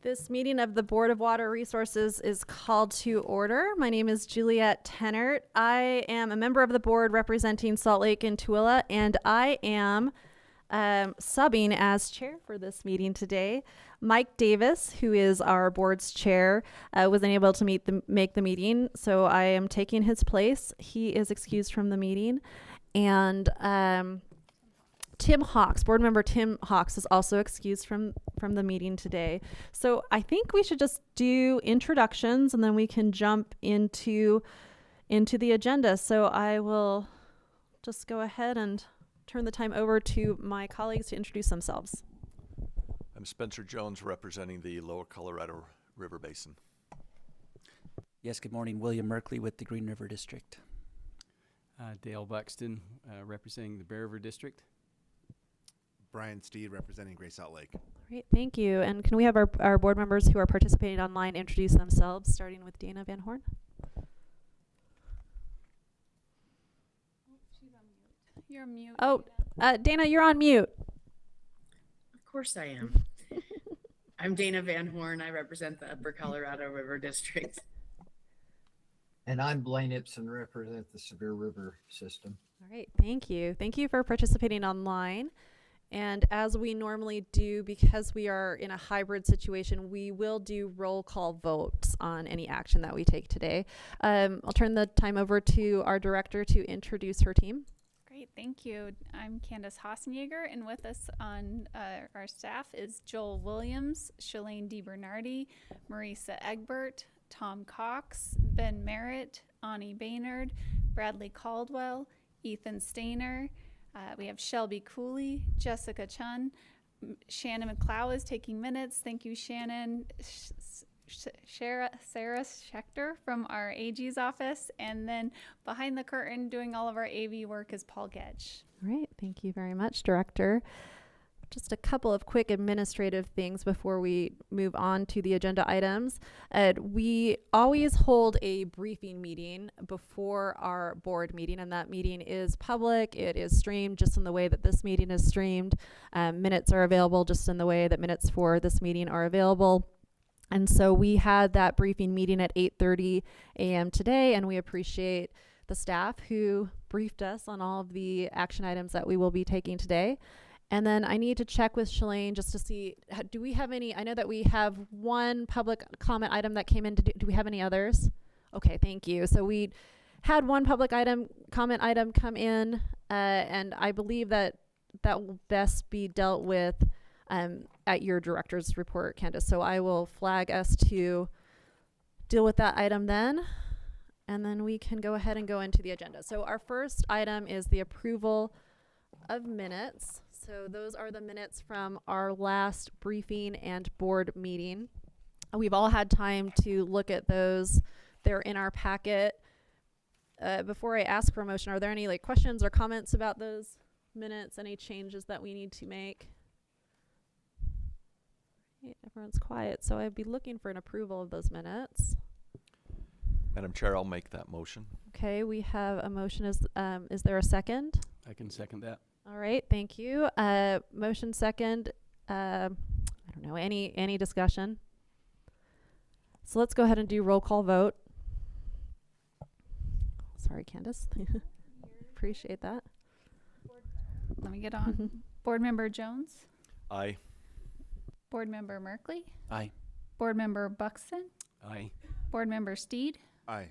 This meeting of the Board of Water Resources is called to order. My name is Juliette Tennert. I am a member of the board representing Salt Lake and Tooele, and I am subbing as chair for this meeting today. Mike Davis, who is our board's chair, was unable to make the meeting, so I am taking his place. He is excused from the meeting. And Tim Hawks, board member Tim Hawks, is also excused from the meeting today. So I think we should just do introductions and then we can jump into the agenda. So I will just go ahead and turn the time over to my colleagues to introduce themselves. I'm Spencer Jones, representing the Lower Colorado River Basin. Yes, good morning. William Merkley with the Green River District. Dale Buxton, representing the Bear River District. Brian Steed, representing Gray Salt Lake. Great, thank you. And can we have our board members who are participating online introduce themselves, starting with Dana Van Horn? She's on mute. You're on mute. Oh, Dana, you're on mute. Of course I am. I'm Dana Van Horn. I represent the Upper Colorado River District. And I'm Blaine Ibsen, represent the Severe River System. All right, thank you. Thank you for participating online. And as we normally do, because we are in a hybrid situation, we will do roll call votes on any action that we take today. I'll turn the time over to our director to introduce her team. Great, thank you. I'm Candace Hassenjaeger, and with us on our staff is Joel Williams, Shalaine DeBernardi, Marisa Egbert, Tom Cox, Ben Marett, Ani Baynard, Bradley Caldwell, Ethan Stainer. We have Shelby Cooley, Jessica Chun, Shannon McLeod is taking minutes. Thank you, Shannon. Sarah Schechter from our AG's office. And then behind the curtain doing all of our AV work is Paul Gedge. All right, thank you very much, Director. Just a couple of quick administrative things before we move on to the agenda items. We always hold a briefing meeting before our board meeting, and that meeting is public. It is streamed just in the way that this meeting is streamed. Minutes are available just in the way that minutes for this meeting are available. And so we had that briefing meeting at 8:30 a.m. today, and we appreciate the staff who briefed us on all of the action items that we will be taking today. And then I need to check with Shalaine just to see, do we have any, I know that we have one public comment item that came in. Do we have any others? Okay, thank you. So we had one public comment item come in, and I believe that will best be dealt with at your director's report, Candace. So I will flag us to deal with that item then, and then we can go ahead and go into the agenda. So our first item is the approval of minutes. So those are the minutes from our last briefing and board meeting. We've all had time to look at those. They're in our packet. Before I ask for a motion, are there any questions or comments about those minutes? Any changes that we need to make? Okay, everyone's quiet, so I'd be looking for an approval of those minutes. Madam Chair, I'll make that motion. Okay, we have a motion. Is there a second? I can second that. All right, thank you. Motion second. I don't know, any discussion? So let's go ahead and do roll call vote. Sorry, Candace. Appreciate that. Let me get on. Board Member Jones. Aye. Board Member Merkley. Aye. Board Member Buxton. Aye. Board Member Steed. Aye.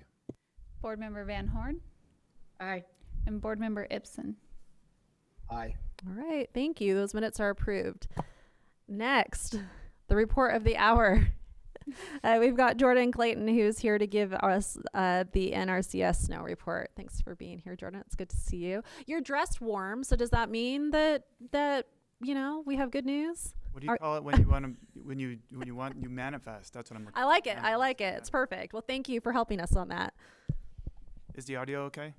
Board Member Van Horn. Aye. And Board Member Ibsen. Aye. All right, thank you. Those minutes are approved. Next, the report of the hour. We've got Jordan Clayton, who's here to give us the NRCS snow report. Thanks for being here, Jordan. It's good to see you. You're dressed warm, so does that mean that we have good news? What do you call it when you want to, when you manifest? That's what I'm looking I like it. for. I like it. It's perfect. Well, thank you for helping us on that. Is the audio okay?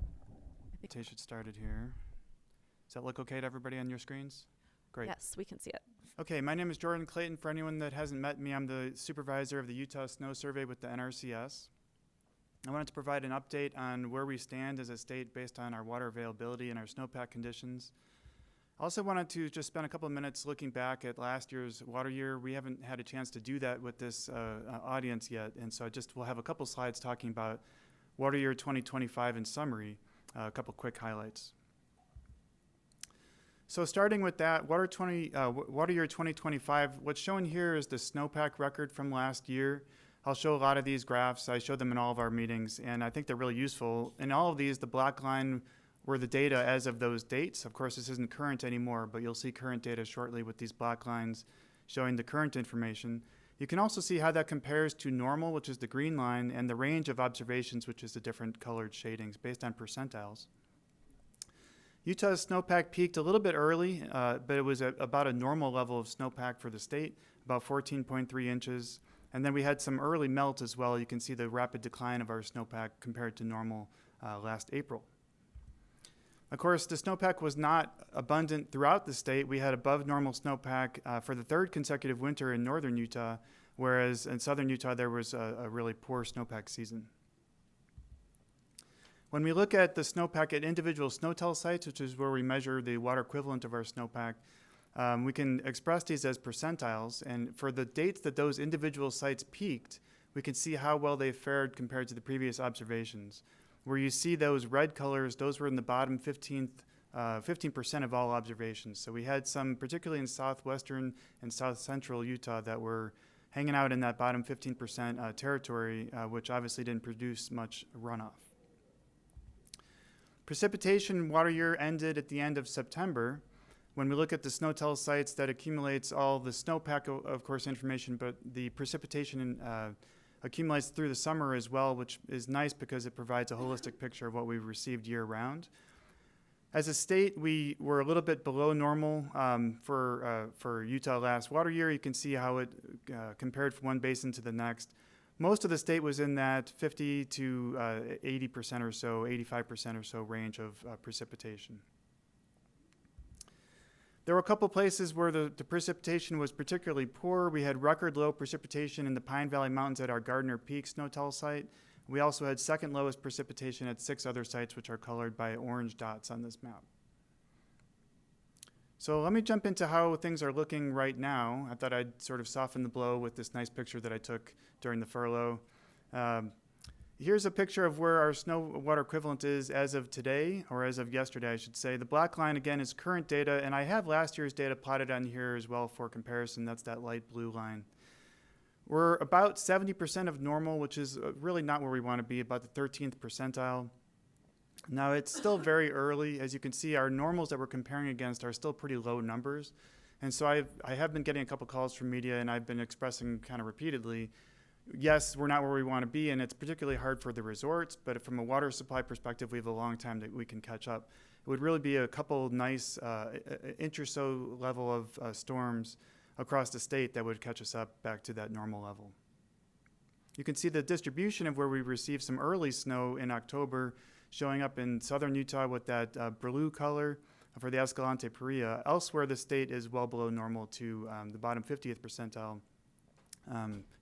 Tasha started here. Does that look okay to everybody on your screens? Great. Yes, we can see it. Okay, my name is Jordan Clayton. For anyone that hasn't met me, I'm the supervisor of the Utah Snow Survey with the NRCS. I wanted to provide an update on where we stand as a state based on our water availability and our snowpack conditions. I also wanted to just spend a couple of minutes looking back at last year's water year. We haven't had a chance to do that with this audience yet, and so we'll have a couple slides talking about water year 2025 in summary, a couple quick highlights. So starting with that, water year 2025, what's shown here is the snowpack record from last year. I'll show a lot of these graphs. I show them in all of our meetings, and I think they're really useful. In all of these, the black line were the data as of those dates. Of course, this isn't current anymore, but you'll see current data shortly with these black lines showing the current information. You can also see how that compares to normal, which is the green line, and the range of observations, which is the different colored shadings based on percentiles. Utah's snowpack peaked a little bit early, but it was at about a normal level of snowpack for the state, about 14.3 inches. And then we had some early melt as well. You can see the rapid decline of our snowpack compared to normal last April. Of course, the snowpack was not abundant throughout the state. We had above normal snowpack for the third consecutive winter in northern Utah, whereas in southern Utah there was a really poor snowpack season. When we look at the snowpack at individual snowtell sites, which is where we measure the water equivalent of our snowpack, we can express these as percentiles. And for the dates that those individual sites peaked, we can see how well they fared compared to the previous observations. Where you see those red colors, those were in the bottom 15% of all observations. So we had some, particularly in southwestern and south central Utah, that were hanging out in that bottom 15% territory, which obviously didn't produce much runoff. Precipitation water year ended at the end of September. When we look at the snowtell sites, that accumulates all the snowpack, of course, information, but the precipitation accumulates through the summer as well, which is nice because it provides a holistic picture of what we've received year-round. As a state, we were a little bit below normal for Utah last water year. You can see how it compared from one basin to the next. Most of the state was in that 50 to 80% or so, 85% or so range of precipitation. There were a couple places where the precipitation was particularly poor. We had record low precipitation in the Pine Valley Mountains at our Gardner Peak snowtell site. We also had second lowest precipitation at 6 other sites, which are colored by orange dots on this map. So let me jump into how things are looking right now. I thought I'd sort of soften the blow with this nice picture that I took during the furlough. Here's a picture of where our snow water equivalent is as of today, or as of yesterday, I should say. The black line, again, is current data, and I have last year's data plotted on here as well for comparison. That's that light blue line. We're about 70% of normal, which is really not where we want to be, about the 13th percentile. Now, it's still very early. As you can see, our normals that we're comparing against are still pretty low numbers. And so I have been getting a couple calls from media, and I've been expressing kind of repeatedly, yes, we're not where we want to be, and it's particularly hard for the resorts, but from a water supply perspective, we have a long time that we can catch up. It would really be a couple nice inch or so level of storms across the state that would catch us up back to that normal level. You can see the distribution of where we received some early snow in October showing up in southern Utah with that blue color for the Escalante Paria. Elsewhere, the state is well below normal to the bottom 50th percentile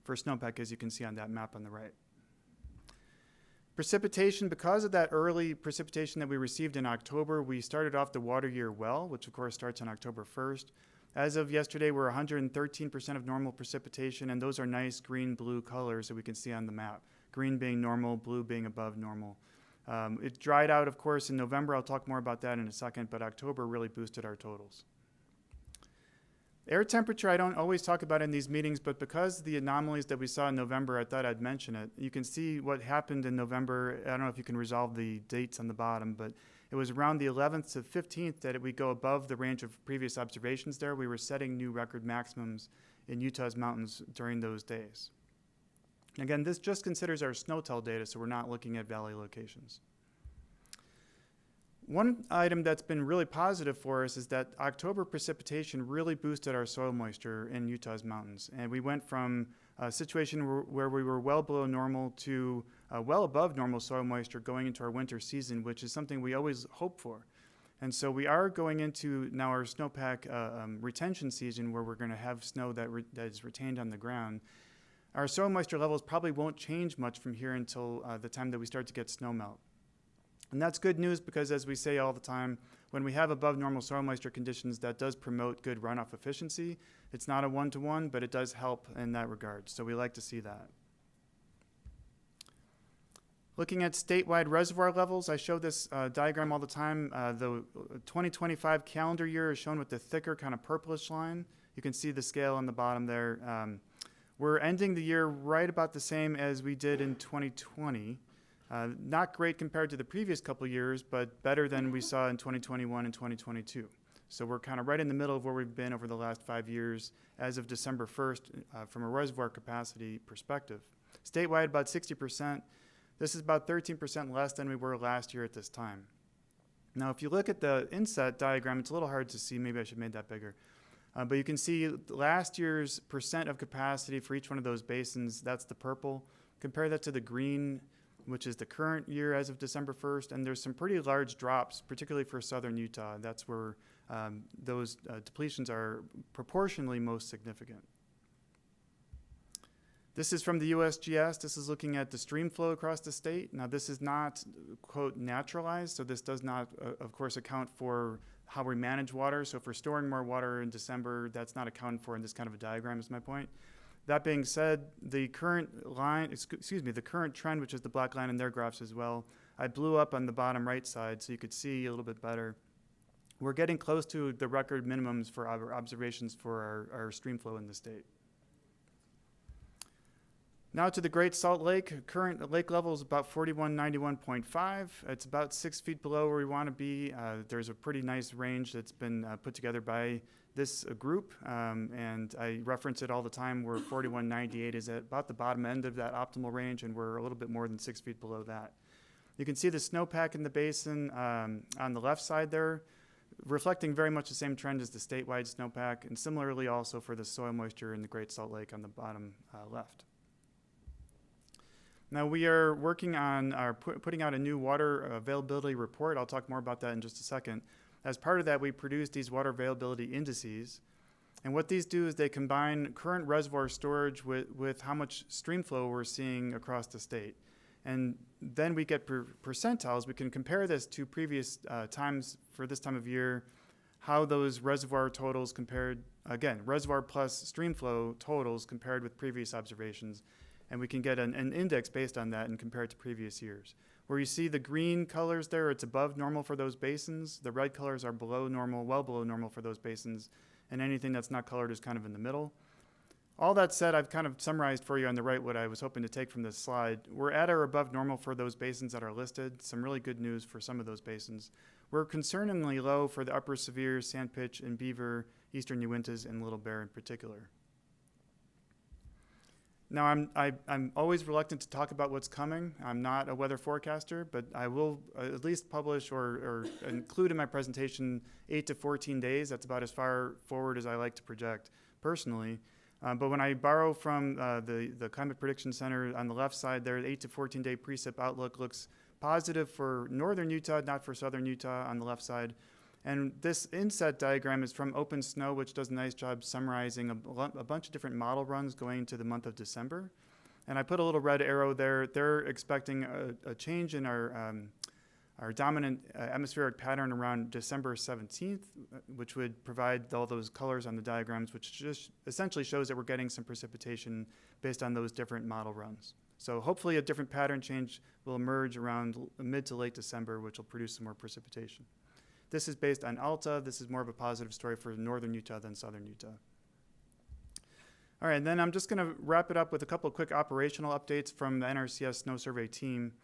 for snowpack, as you can see on that map on the right. Precipitation, because of that early precipitation that we received in October, we started off the water year well, which of course starts on October 1st. As of yesterday, we're 113% of normal precipitation, and those are nice green-blue colors that we can see on the map. Green being normal, blue being above normal. It dried out, of course, in November. I'll talk more about that in a second, but October really boosted our totals. Air temperature I don't always talk about in these meetings, but because the anomalies that we saw in November, I thought I'd mention it. You can see what happened in November. I don't know if you can resolve the dates on the bottom, but it was around the 11th to 15th that we go above the range of previous observations there. We were setting new record maximums in Utah's mountains during those days. Again, this just considers our snowtell data, so we're not looking at valley locations. One item that's been really positive for us is that October precipitation really boosted our soil moisture in Utah's mountains. And we went from a situation where we were well below normal to well above normal soil moisture going into our winter season, which is something we always hope for. And so we are going into now our snowpack retention season, where we're going to have snow that is retained on the ground. Our soil moisture levels probably won't change much from here until the time that we start to get snow melt. And that's good news because, as we say all the time, when we have above normal soil moisture conditions, that does promote good runoff efficiency. It's not a one-to-one, but it does help in that regard. So we like to see that. Looking at statewide reservoir levels, I show this diagram all the time. The 2025 calendar year is shown with the thicker kind of purplish line. You can see the scale on the bottom there. We're ending the year right about the same as we did in 2020. Not great compared to the previous couple years, but better than we saw in 2021 and 2022. So we're kind of right in the middle of where we've been over the last 5 years as of December 1st from a reservoir capacity perspective. Statewide, about 60%. This is about 13% less than we were last year at this time. Now, if you look at the inset diagram, it's a little hard to see. Maybe I should have made that bigger. But you can see last year's percent of capacity for each one of those basins. That's the purple. Compare that to the green, which is the current year as of December 1st. And there's some pretty large drops, particularly for southern Utah. That's where those depletions are proportionally most significant. This is from the USGS. This is looking at the stream flow across the state. Now, this is not, quote, naturalized, so this does not, of course, account for how we manage water. So if we're storing more water in December, that's not accounted for in this kind of a diagram, is my point. That being said, the current line, the current trend, which is the black line in their graphs as well, I blew up on the bottom right side so you could see a little bit better. We're getting close to the record minimums for our observations for our stream flow in the state. Now to the Great Salt Lake. Current lake level is about 4191.5. It's about 6 feet below where we want to be. There's a pretty nice range that's been put together by this group, and I reference it all the time where 4198 is at about the bottom end of that optimal range, and we're a little bit more than 6 feet below that. You can see the snowpack in the basin on the left side there, reflecting very much the same trend as the statewide snowpack, and similarly also for the soil moisture in the Great Salt Lake on the bottom left. Now we are working on putting out a new water availability report. I'll talk more about that in just a second. As part of that, we produce these water availability indices. And what these do is they combine current reservoir storage with how much stream flow we're seeing across the state. And then we get percentiles. We can compare this to previous times for this time of year, how those reservoir totals compared, again, reservoir plus stream flow totals compared with previous observations. And we can get an index based on that and compare it to previous years. Where you see the green colors there, it's above normal for those basins. The red colors are below normal, well below normal for those basins. And anything that's not colored is kind of in the middle. All that said, I've kind of summarized for you on the right what I was hoping to take from this slide. We're at or above normal for those basins that are listed. Some really good news for some of those basins. We're concerningly low for the Upper Sevier, Sanpete, and Beaver, Eastern Uintas, and Little Bear in particular. Now, I'm always reluctant to talk about what's coming. I'm not a weather forecaster, but I will at least publish or include in my presentation 8 to 14 days. That's about as far forward as I like to project personally. But when I borrow from the Climate Prediction Center on the left side there, the 8 to 14 day precip outlook looks positive for northern Utah, not for southern Utah on the left side. And this inset diagram is from Open Snow, which does a nice job summarizing a bunch of different model runs going into the month of December. And I put a little red arrow there. They're expecting a change in our dominant atmospheric pattern around December 17th, which would provide all those colors on the diagrams, which just essentially shows that we're getting some precipitation based on those different model runs. So hopefully a different pattern change will emerge around mid to late December, which will produce some more precipitation. This is based on Alta. This is more of a positive story for northern Utah than southern Utah. All right, and then I'm just going to wrap it up with a couple of quick operational updates from the NRCS Snow Survey team.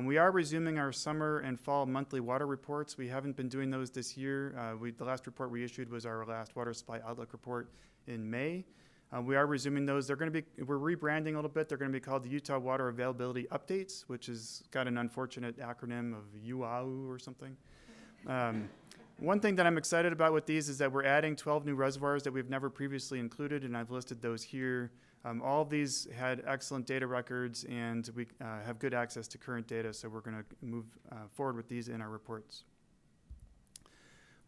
We are resuming our summer and fall monthly water reports. We haven't been doing those this year. The last report we issued was our last water supply outlook report in May. We are resuming those. We're rebranding a little bit. They're going to be called the Utah Water Availability Updates, which has got an unfortunate acronym of UAU or something. One thing that I'm excited about with these is that we're adding 12 new reservoirs that we've never previously included, and I've listed those here. All of these had excellent data records, and we have good access to current data, so we're going to move forward with these in our reports.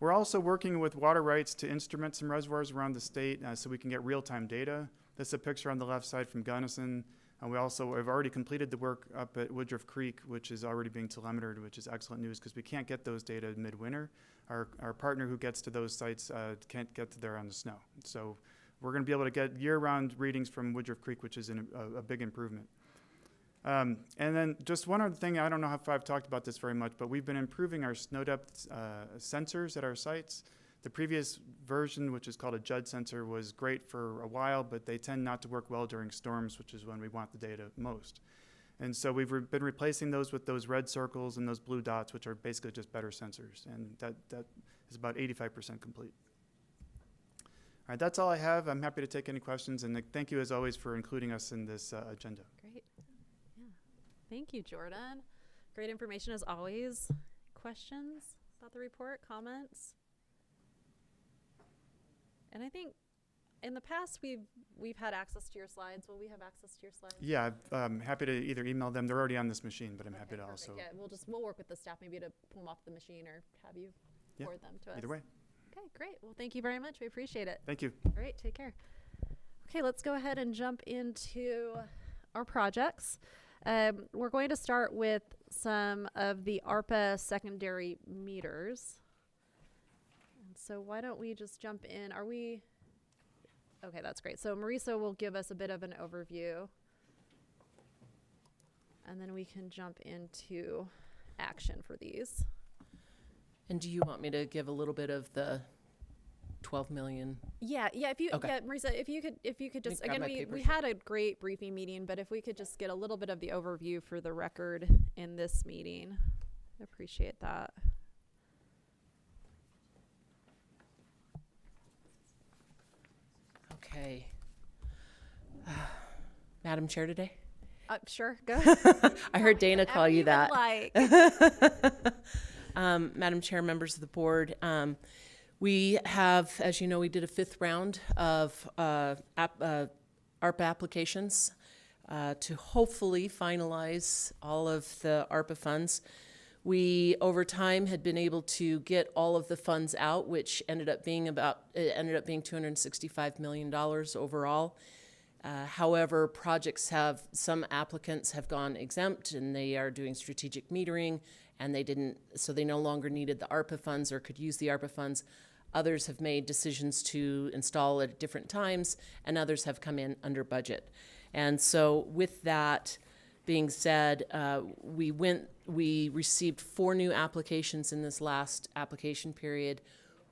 We're also working with water rights to instrument some reservoirs around the state so we can get real-time data. This is a picture on the left side from Gunnison. We also have already completed the work up at Woodruff Creek, which is already being telemetered, which is excellent news because we can't get those data midwinter. our partner who gets to those sites can't get to there on the snow. So we're going to be able to get year-round readings from Woodruff Creek, which is a big improvement. And then just one other thing, I don't know if I've talked about this very much, but we've been improving our snow depth sensors at our sites. The previous version, which is called a JUD sensor, was great for a while, but they tend not to work well during storms, which is when we want the data most. And so we've been replacing those with those red circles and those blue dots, which are basically just better sensors. And that is about 85% complete. All right, that's all I have. I'm happy to take any questions, and thank you as always for including us in this agenda. Great. Yeah. Thank you, Jordan. Great information as always. Questions about the report, comments? And I think in the past we've had access to your slides. Will we have access to your slides? Yeah, I'm happy to either email them. They're already on this machine, but I'm happy to perfect. also. Yeah, we'll work with the staff maybe to pull them off the machine or have you forward them to us. Either way. Okay, great. Well, thank you very much. We appreciate it. Thank you. All right, take care. Okay, let's go ahead and jump into our projects. We're going to start with some of the ARPA secondary meters. And so why don't we just jump in? Okay, that's great. So Marisa will give us a bit of an overview, and then we can jump into action for these. And do you want me to give a little bit of the 12 million? Yeah. If you, Okay. yeah, Marisa, if you could just, grab again, my we papers. had a great briefing meeting, but if we could just get a little bit of the overview for the record in this meeting, I appreciate that. Okay. Madam Chair today? Sure, go. I heard Dana call you that. Like. Madam Chair, members of the board, we have, as you know, we did a 5th round of ARPA applications to hopefully finalize all of the ARPA funds. We, over time, had been able to get all of the funds out, which ended up being $265 million overall. However, some applicants have gone exempt and they are doing strategic metering, and so they no longer needed the ARPA funds or could use the ARPA funds. Others have made decisions to install at different times, and others have come in under budget. And so with that being said, we received 4 new applications in this last application period.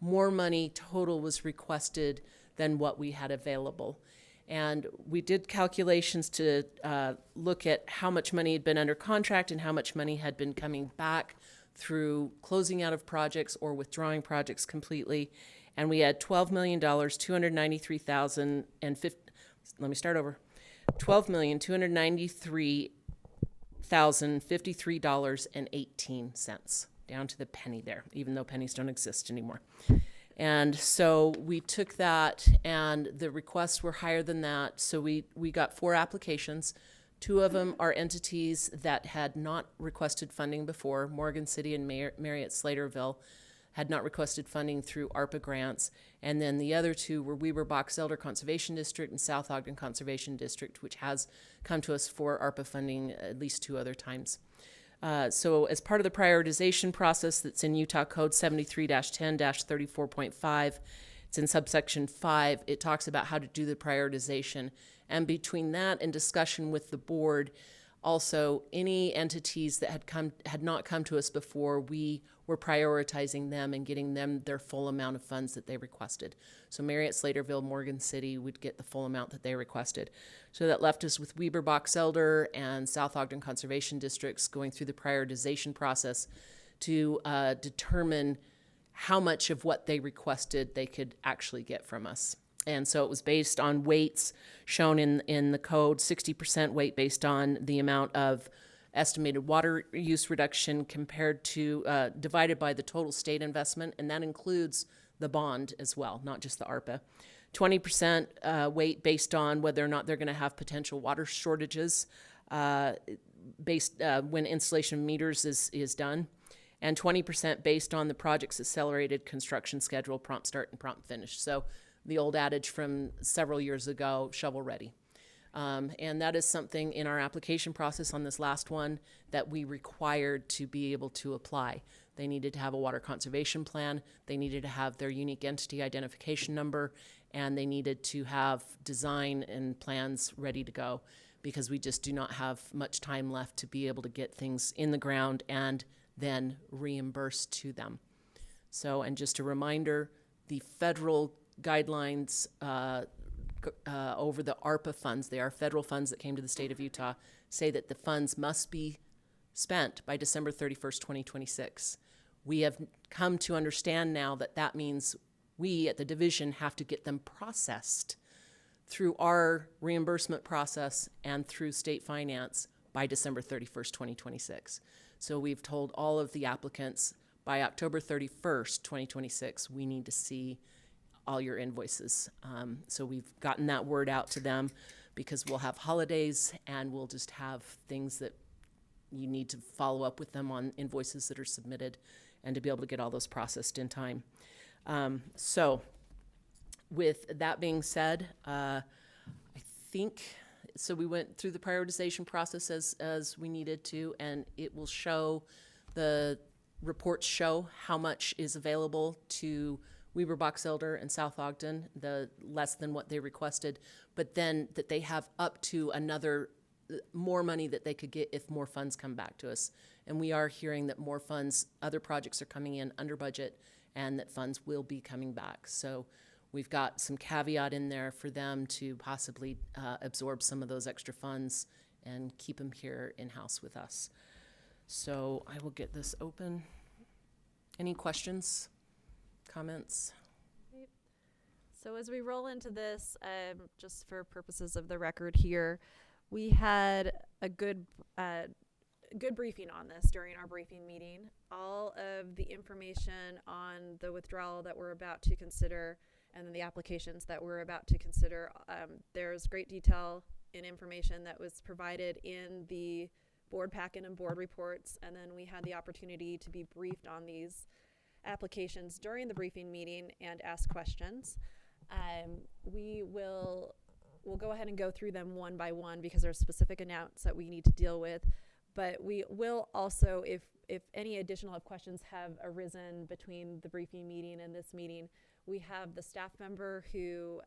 More money total was requested than what we had available. And we did calculations to look at how much money had been under contract and how much money had been coming back through closing out of projects or withdrawing projects completely. And we had $12,293,053.18, down to the penny there, even though pennies don't exist anymore. And so we took that, and the requests were higher than that. So we got 4 applications. 2 of them are entities that had not requested funding before. Morgan City and Marriott-Slaterville had not requested funding through ARPA grants. And then the other 2 were Weber Box Elder Conservation District and South Ogden Conservation District, which has come to us for ARPA funding at least 2 other times. So as part of the prioritization process that's in Utah Code 73-10-34.5, it's in subsection 5, it talks about how to do the prioritization. And between that and discussion with the board, also any entities that had not come to us before, we were prioritizing them and getting them their full amount of funds that they requested. So Marriott-Slaterville, Morgan City would get the full amount that they requested. So that left us with Weber Box Elder and South Ogden Conservation Districts going through the prioritization process to determine how much of what they requested they could actually get from us. And so it was based on weights shown in the code, 60% weight based on the amount of estimated water use reduction compared to, divided by the total state investment, and that includes the bond as well, not just the ARPA. 20% weight based on whether or not they're gonna have potential water shortages when installation of meters is done. And 20% based on the project's accelerated construction schedule, prompt start and prompt finish. So the old adage from several years ago, shovel ready. And that is something in our application process on this last one that we required to be able to apply. They needed to have a water conservation plan. They needed to have their unique entity identification number, and they needed to have design and plans ready to go, because we just do not have much time left to be able to get things in the ground and then reimbursed to them. So, and just a reminder, the federal guidelines over the ARPA funds, they are federal funds that came to the state of Utah, say that the funds must be spent by December 31st, 2026. We have come to understand now that that means we at the division have to get them processed through our reimbursement process and through state finance by December 31st, 2026. So we've told all of the applicants by October 31st, 2026, we need to see all your invoices. So we've gotten that word out to them, because we'll have holidays and we'll just have things that you need to follow up with them on invoices that are submitted, and to be able to get all those processed in time. So with that being said, I think, so we went through the prioritization process as we needed to, and it will show, the reports show how much is available to Weber Box Elder and South Ogden, the less than what they requested, but then that they have up to another more money that they could get if more funds come back to us. And we are hearing that more funds, other projects are coming in under budget, and that funds will be coming back. So we've got some caveat in there for them to possibly absorb some of those extra funds and keep them here in-house with us. So I will get this open. Any questions, comments? So as we roll into this, just for purposes of the record here, we had a good briefing on this during our briefing meeting. All of the information on the withdrawal that we're about to consider, and then the applications that we're about to consider, there's great detail and information that was provided in the board packet and board reports, and then we had the opportunity to be briefed on these applications during the briefing meeting and ask questions. We'll go ahead and go through them one by one, because there's specific announcements that we need to deal with. But we will also, if any additional questions have arisen between the briefing meeting and this meeting, we have the staff member who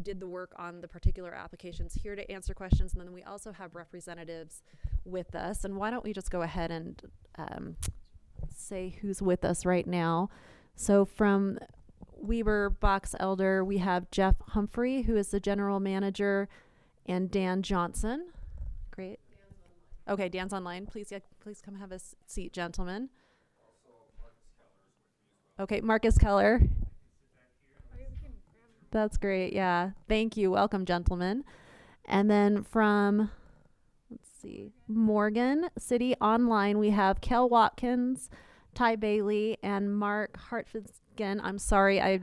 did the work on the particular applications here to answer questions, and then we also have representatives with us. And why don't we just go ahead and say who's with us right now. So from Weber Box Elder, we have Jeff Humphrey, who is the general manager, and Dan Johnson. Great. Okay, Dan's online. Please come have a seat, gentlemen. Okay, Marcus Keller. That's great. Yeah. Thank you. Welcome, gentlemen. And then from, let's see, Morgan City Online, we have Kel Watkins, Ty Bailey, and Mark Hartfinskin. I'm sorry.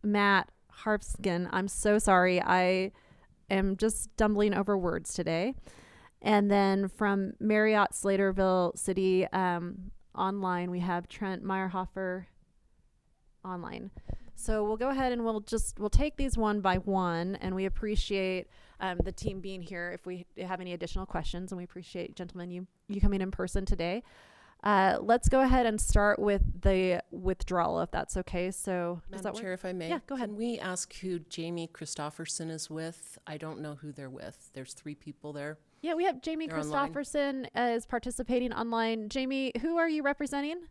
Matt Harfskin. I'm so sorry. I am just stumbling over words today. And then from Marriott-Slaterville City Online, we have Trent Meyerhofer online. So we'll go ahead and we'll take these one by one, and we appreciate the team being here if we have any additional questions, and we appreciate, gentlemen, you coming in person today. Let's go ahead and start with the withdrawal, if that's okay. So does that Madam Chair, work? if I may. Yeah, go ahead. Can we ask who Jamie Christofferson is with? I don't know who they're with. There's 3 people there. Yeah, we have Jamie They're online. Christofferson is participating online. Jamie, who are you representing?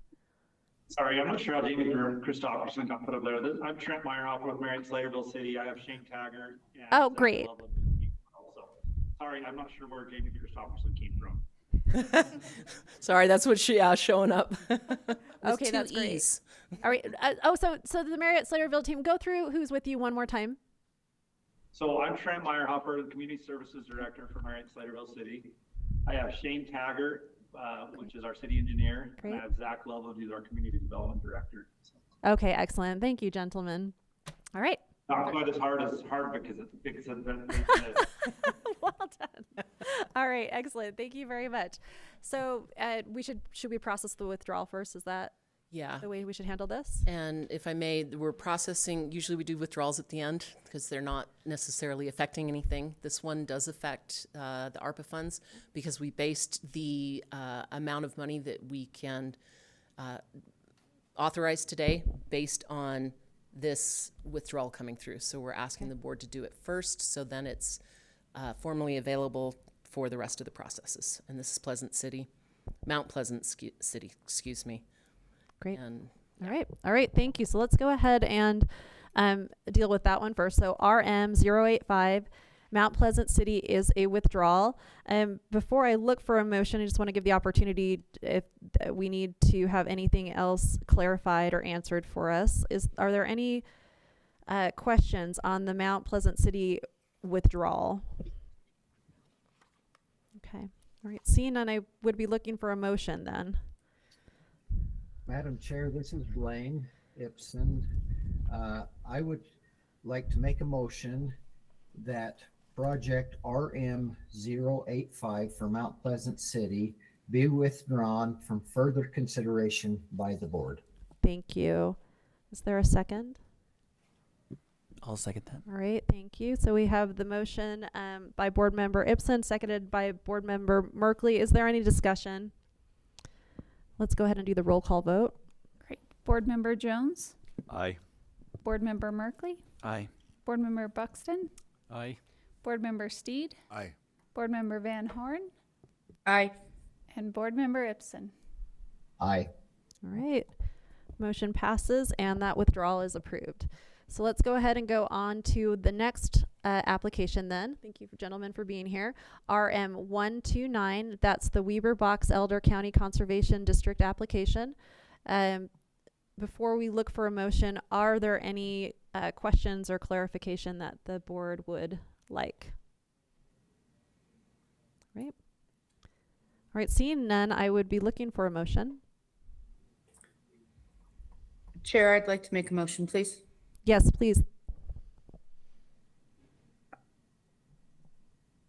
Sorry, I'm not sure how Jamie Christofferson got put up there. I'm Trent Meyerhoff with Marriott-Slaterville City. I have Shane Taggart. And Oh, Zach great. Lovell. So, sorry, I'm not sure where Jamie Christofferson came from. Sorry, that's what she showing up. With Okay, 2 that's great. E's. All right. So the Marriott-Slaterville team, go through who's with you one more time. So I'm Trent Meyerhofer, the Community Services Director for Marriott-Slaterville City. I have Shane Taggart, which is our city engineer. Great. And I have Zach Lovell, who's our Community Development Director. So, Okay, excellent. Thank you, gentlemen. All right. not quite as hard because it's big as Well done. All right, excellent. Thank you very much. So should we process the withdrawal first? Is that Yeah. the way we should handle this? And if I may, we're processing, usually we do withdrawals at the end because they're not necessarily affecting anything. This one does affect the ARPA funds because we based the amount of money that we can authorized today based on this withdrawal coming through. So we're asking the board to do it first, so then it's formally available for the rest of the processes. And this is Mount Pleasant City, excuse me. Great. And All right. Thank you. So let's go ahead and deal with that one first. So RM 085, Mount Pleasant City is a withdrawal. Before I look for a motion, I just want to give the opportunity if we need to have anything else clarified or answered for us. Are there any questions on the Mount Pleasant City withdrawal? Okay. All right. Seeing none, I would be looking for a motion then. Madam Chair, this is Blaine Ipson. I would like to make a motion that project RM 085 for Mount Pleasant City be withdrawn from further consideration by the board. Thank you. Is there a second? I'll second that. All right, thank you. So we have the motion by Board Member Ipson, seconded by Board Member Merkley. Is there any discussion? Let's go ahead and do the roll call vote. Great. Board Member Jones, Aye. Board Member Merkley, Aye. Board Member Buxton, Aye. Board Member Steed, Aye. Board Member Van Horn, Aye. and Board Member Ipson. Aye. All right, motion passes and that withdrawal is approved. So let's go ahead and go on to the next application then. Thank you, gentlemen, for being here. RM 129, that's the Weber Box Elder County Conservation District application. Before we look for a motion, are there any questions or clarification that the board would like? Right. All right, seeing none, I would be looking for a motion. Chair, I'd like to make a motion, please. Yes, please.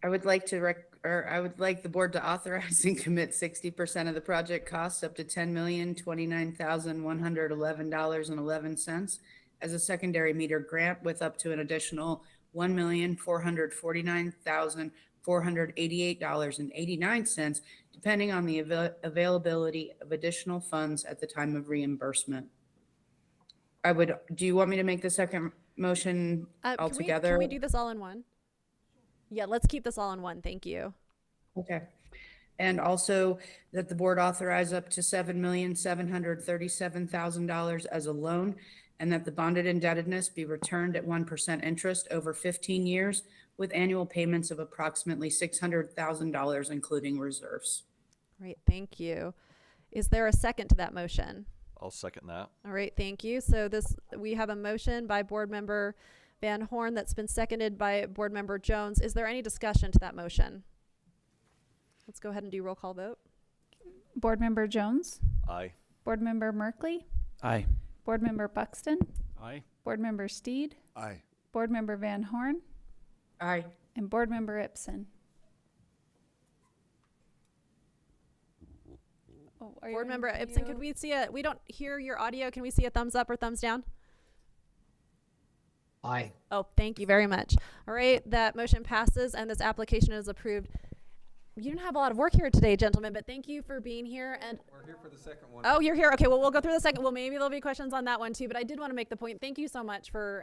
I would like to I would like the board to authorize and commit 60% of the project costs up to $10,029,111.11 as a secondary meter grant with up to an additional $1,449,488.89, depending on the availability of additional funds at the time of reimbursement. Do you want me to make the second motion altogether? Can we do this all in one? Yeah, let's keep this all in one. Thank you. Okay. And also that the board authorize up to $7,737,000 as a loan, and that the bonded indebtedness be returned at 1% interest over 15 years with annual payments of approximately $600,000, including reserves. Great, thank you. Is there a second to that motion? I'll second that. All right, thank you. So we have a motion by Board Member Van Horn that's been seconded by Board Member Jones. Is there any discussion to that motion? Let's go ahead and do roll call vote. Board Member Jones, Aye. Board Member Merkley, Aye. Board Member Buxton, Aye. Board Member Steed, Aye. Board Member Van Horn, Aye. and Board Member Ipson. Oh, are you Board gonna Member Ipson, could we see we don't hear your audio. Can we see a thumbs up or thumbs down? Aye. Oh, thank you very much. All right, that motion passes and this application is approved. You didn't have a lot of work here today, gentlemen, but thank you for being here. And we're here for the second one. Oh, you're here. Okay, well, we'll go through the second. Well, maybe there'll be questions on that one too, but I did want to make the point. Thank you so much for,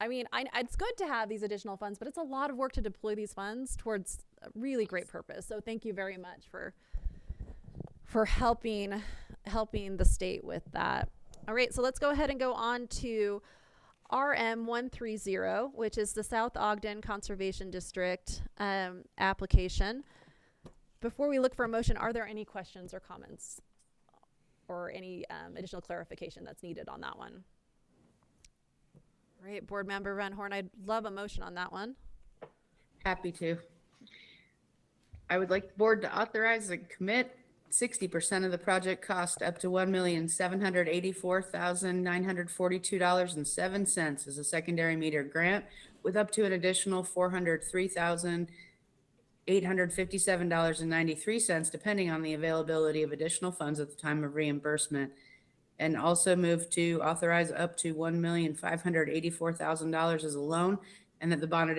it's good to have these additional funds, but it's a lot of work to deploy these funds towards a really great purpose. So thank you very much for helping the state with that. All right, so let's go ahead and go on to RM 130, which is the South Ogden Conservation District application. Before we look for a motion, are there any questions or comments or any additional clarification that's needed on that one? All right, Board Member Van Horn, I'd love a motion on that one. Happy to. I would like the board to authorize and commit 60% of the project cost up to $1,784,942.07 as a secondary meter grant with up to an additional $403,857.93, depending on the availability of additional funds at the time of reimbursement. And also move to authorize up to $1,584,000 as a loan, and that the bonded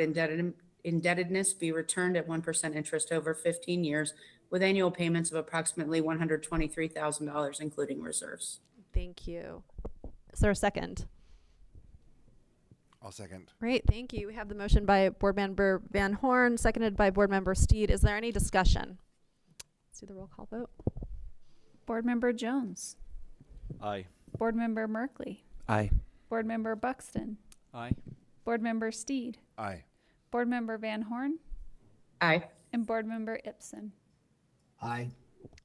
indebtedness be returned at 1% interest over 15 years with annual payments of approximately $123,000, including reserves. Thank you. Is there a second? I'll second. Great, thank you. We have the motion by Board Member Van Horn, seconded by Board Member Steed. Is there any discussion? Let's do the roll call vote. Board Member Jones. Aye. Board Member Merkley. Aye. Board Member Buxton. Aye. Board Member Steed. Aye. Board Member Van Horn. Aye. And Board Member Ipson. Aye.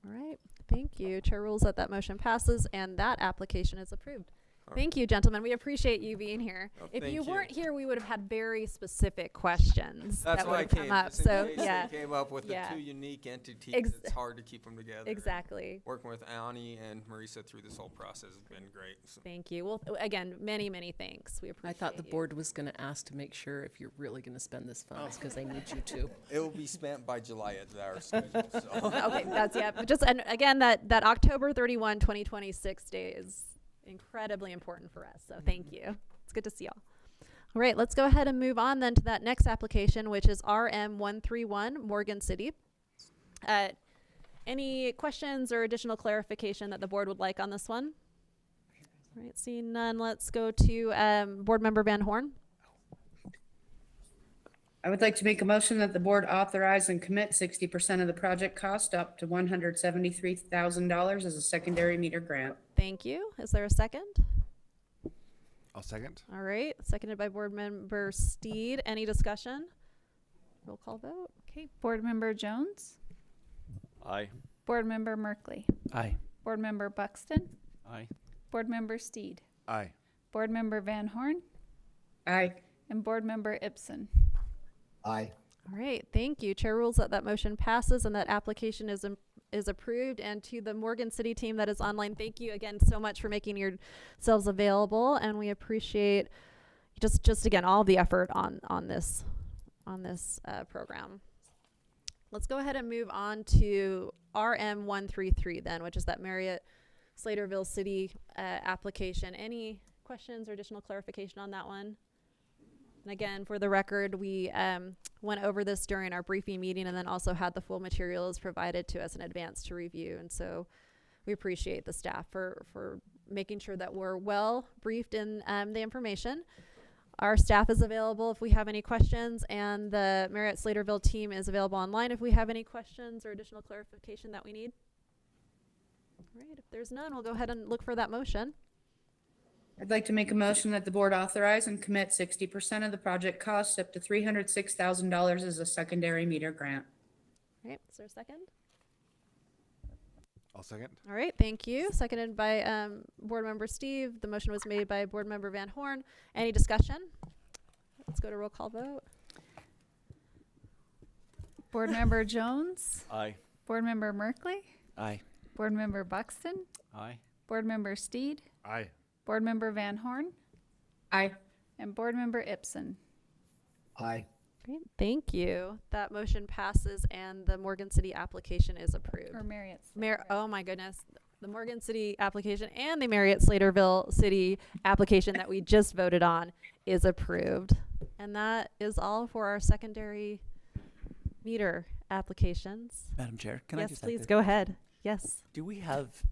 All right, thank you. Chair rules that motion passes and that application is approved. Thank you, gentlemen. We appreciate you being here. Oh, If thank you you. weren't here, we would have had very specific questions That's that why would I have come came. up. Just in So case yeah, they came up with Yeah. the two unique entities. Ex- It's hard to keep them together. exactly. Working with Annie and Marisa through this whole process has been great. So Thank you. Well, again, many, many thanks. We I appreciate thought the you. board was going to ask to make sure if you're really going to spend this funds because they need you to. it will be spent by July at our schedule. So. Okay, that's yeah. But just and again, that October 31, 2026 day is incredibly important for us. So thank you. It's good to see y'all. All right, let's go ahead and move on then to that next application, which is RM131 Morgan City. Any questions or additional clarification that the board would like on this one? All right, seeing none, let's go to Board Member Van Horn. I would like to make a motion that the board authorize and commit 60% of the project cost up to $173,000 as a secondary meter grant. Thank you. Is there a second? I'll second. All right, seconded by Board Member Steed. Any discussion? Roll call vote. Okay. Board Member Jones. Aye. Board Member Merkley. Aye. Board Member Buxton. Aye. Board Member Steed. Aye. Board Member Van Horn. Aye. And Board Member Ipson. Aye. All right, thank you. Chair rules that motion passes and that application is approved. And to the Morgan City team that is online, thank you again so much for making yourselves available, and we appreciate just again all the effort on this program. Let's go ahead and move on to RM133 then, which is that Marriott-Slaterville City application. Any questions or additional clarification on that one? And again, for the record, we went over this during our briefing meeting and then also had the full materials provided to us in advance to review. And so we appreciate the staff for making sure that we're well briefed in the information. Our staff is available if we have any questions, and the Marriott-Slaterville team is available online if we have any questions or additional clarification that we need. All right, if there's none, we'll go ahead and look for that motion. I'd like to make a motion that the board authorize and commit 60% of the project cost up to $306,000 as a secondary meter grant. All right, is there a second? I'll second. All right, thank you. Seconded by Board Member Steve. The motion was made by Board Member Van Horn. Any discussion? Let's go to roll call vote. Board Member Jones. Aye. Board Member Merkley. Aye. Board Member Buxton. Aye. Board Member Steed. Aye. Board Member Van Horn. Aye. And Board Member Ipson. Aye. Great, thank you. That motion passes and the Morgan City application is approved. Or Marriott. Oh my goodness. The Morgan City application and the Marriott-Slaterville City application that we just voted on is approved. And that is all for our secondary meter applications. Madam Chair, can I Yes, just please go ahead. Yes. Do we have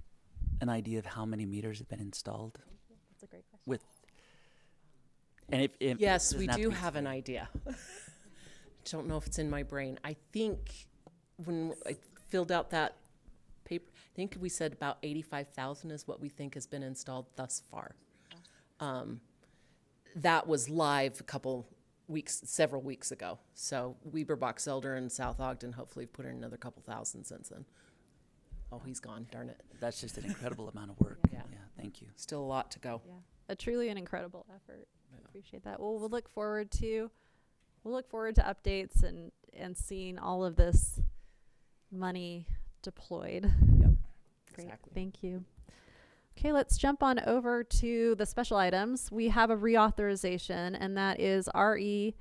an idea of how many meters have been installed? That's a great question. With and if Yes, it we doesn't do to be have an idea. Don't know if it's in my brain. I think when I filled out that paper, I think we said about 85,000 is what we think has been installed thus far. That was live several weeks ago. So Weber, Box Elder, and South Ogden hopefully put in another couple thousand since then. Oh, he's gone, darn it. That's just an incredible amount of work. Yeah. Thank you. Still a lot to go. Yeah, truly an incredible effort. Appreciate that. Well, we'll look forward to updates and seeing all of this money deployed. Yep. Great. Exactly. Thank you. Okay, let's jump on over to the special items. We have a reauthorization, and that is RE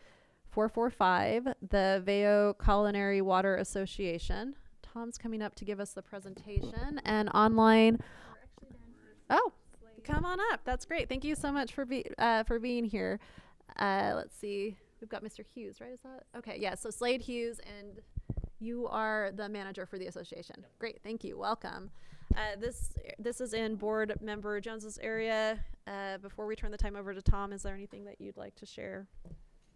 445, the Veyo Culinary Water Association. Tom's coming up to give us the presentation, and online. Oh, come on up. That's great. Thank you so much for being here. Let's see. we've got Mr. Hughes, right? Is that okay? Yeah. So Slade Hughes, and you are the manager for the association. Great, thank you. Welcome. This is in Board Member Jones's area. Before we turn the time over to Tom, is there anything that you'd like to share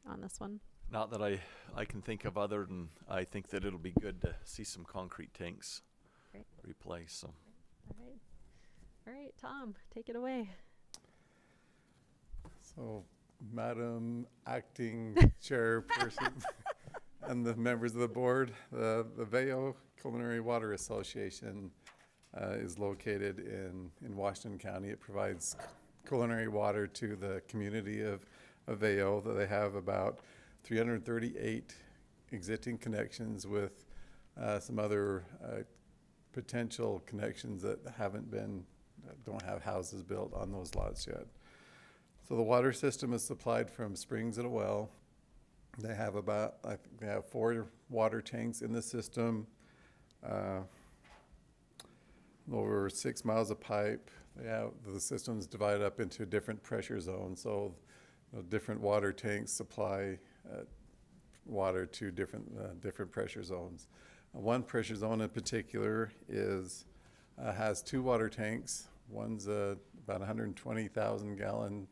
on this one? Not that I can think of, other than I think that it'll be good to see some concrete tanks replaced. So. All right, Tom, take it away. So, Madam Acting Chairperson and the members of the board, the Veyo Culinary Water Association is located in Washington County. It provides culinary water to the community of Veyo. They have about 338 existing connections with some other potential connections that don't have houses built on those lots yet. So the water system is supplied from springs and a well. They have they have 4 water tanks in the system, over 6 miles of pipe. The system's divided up into different pressure zones, so different water tanks supply water to different pressure zones. One pressure zone in particular has 2 water tanks. One's about 120,000 gallon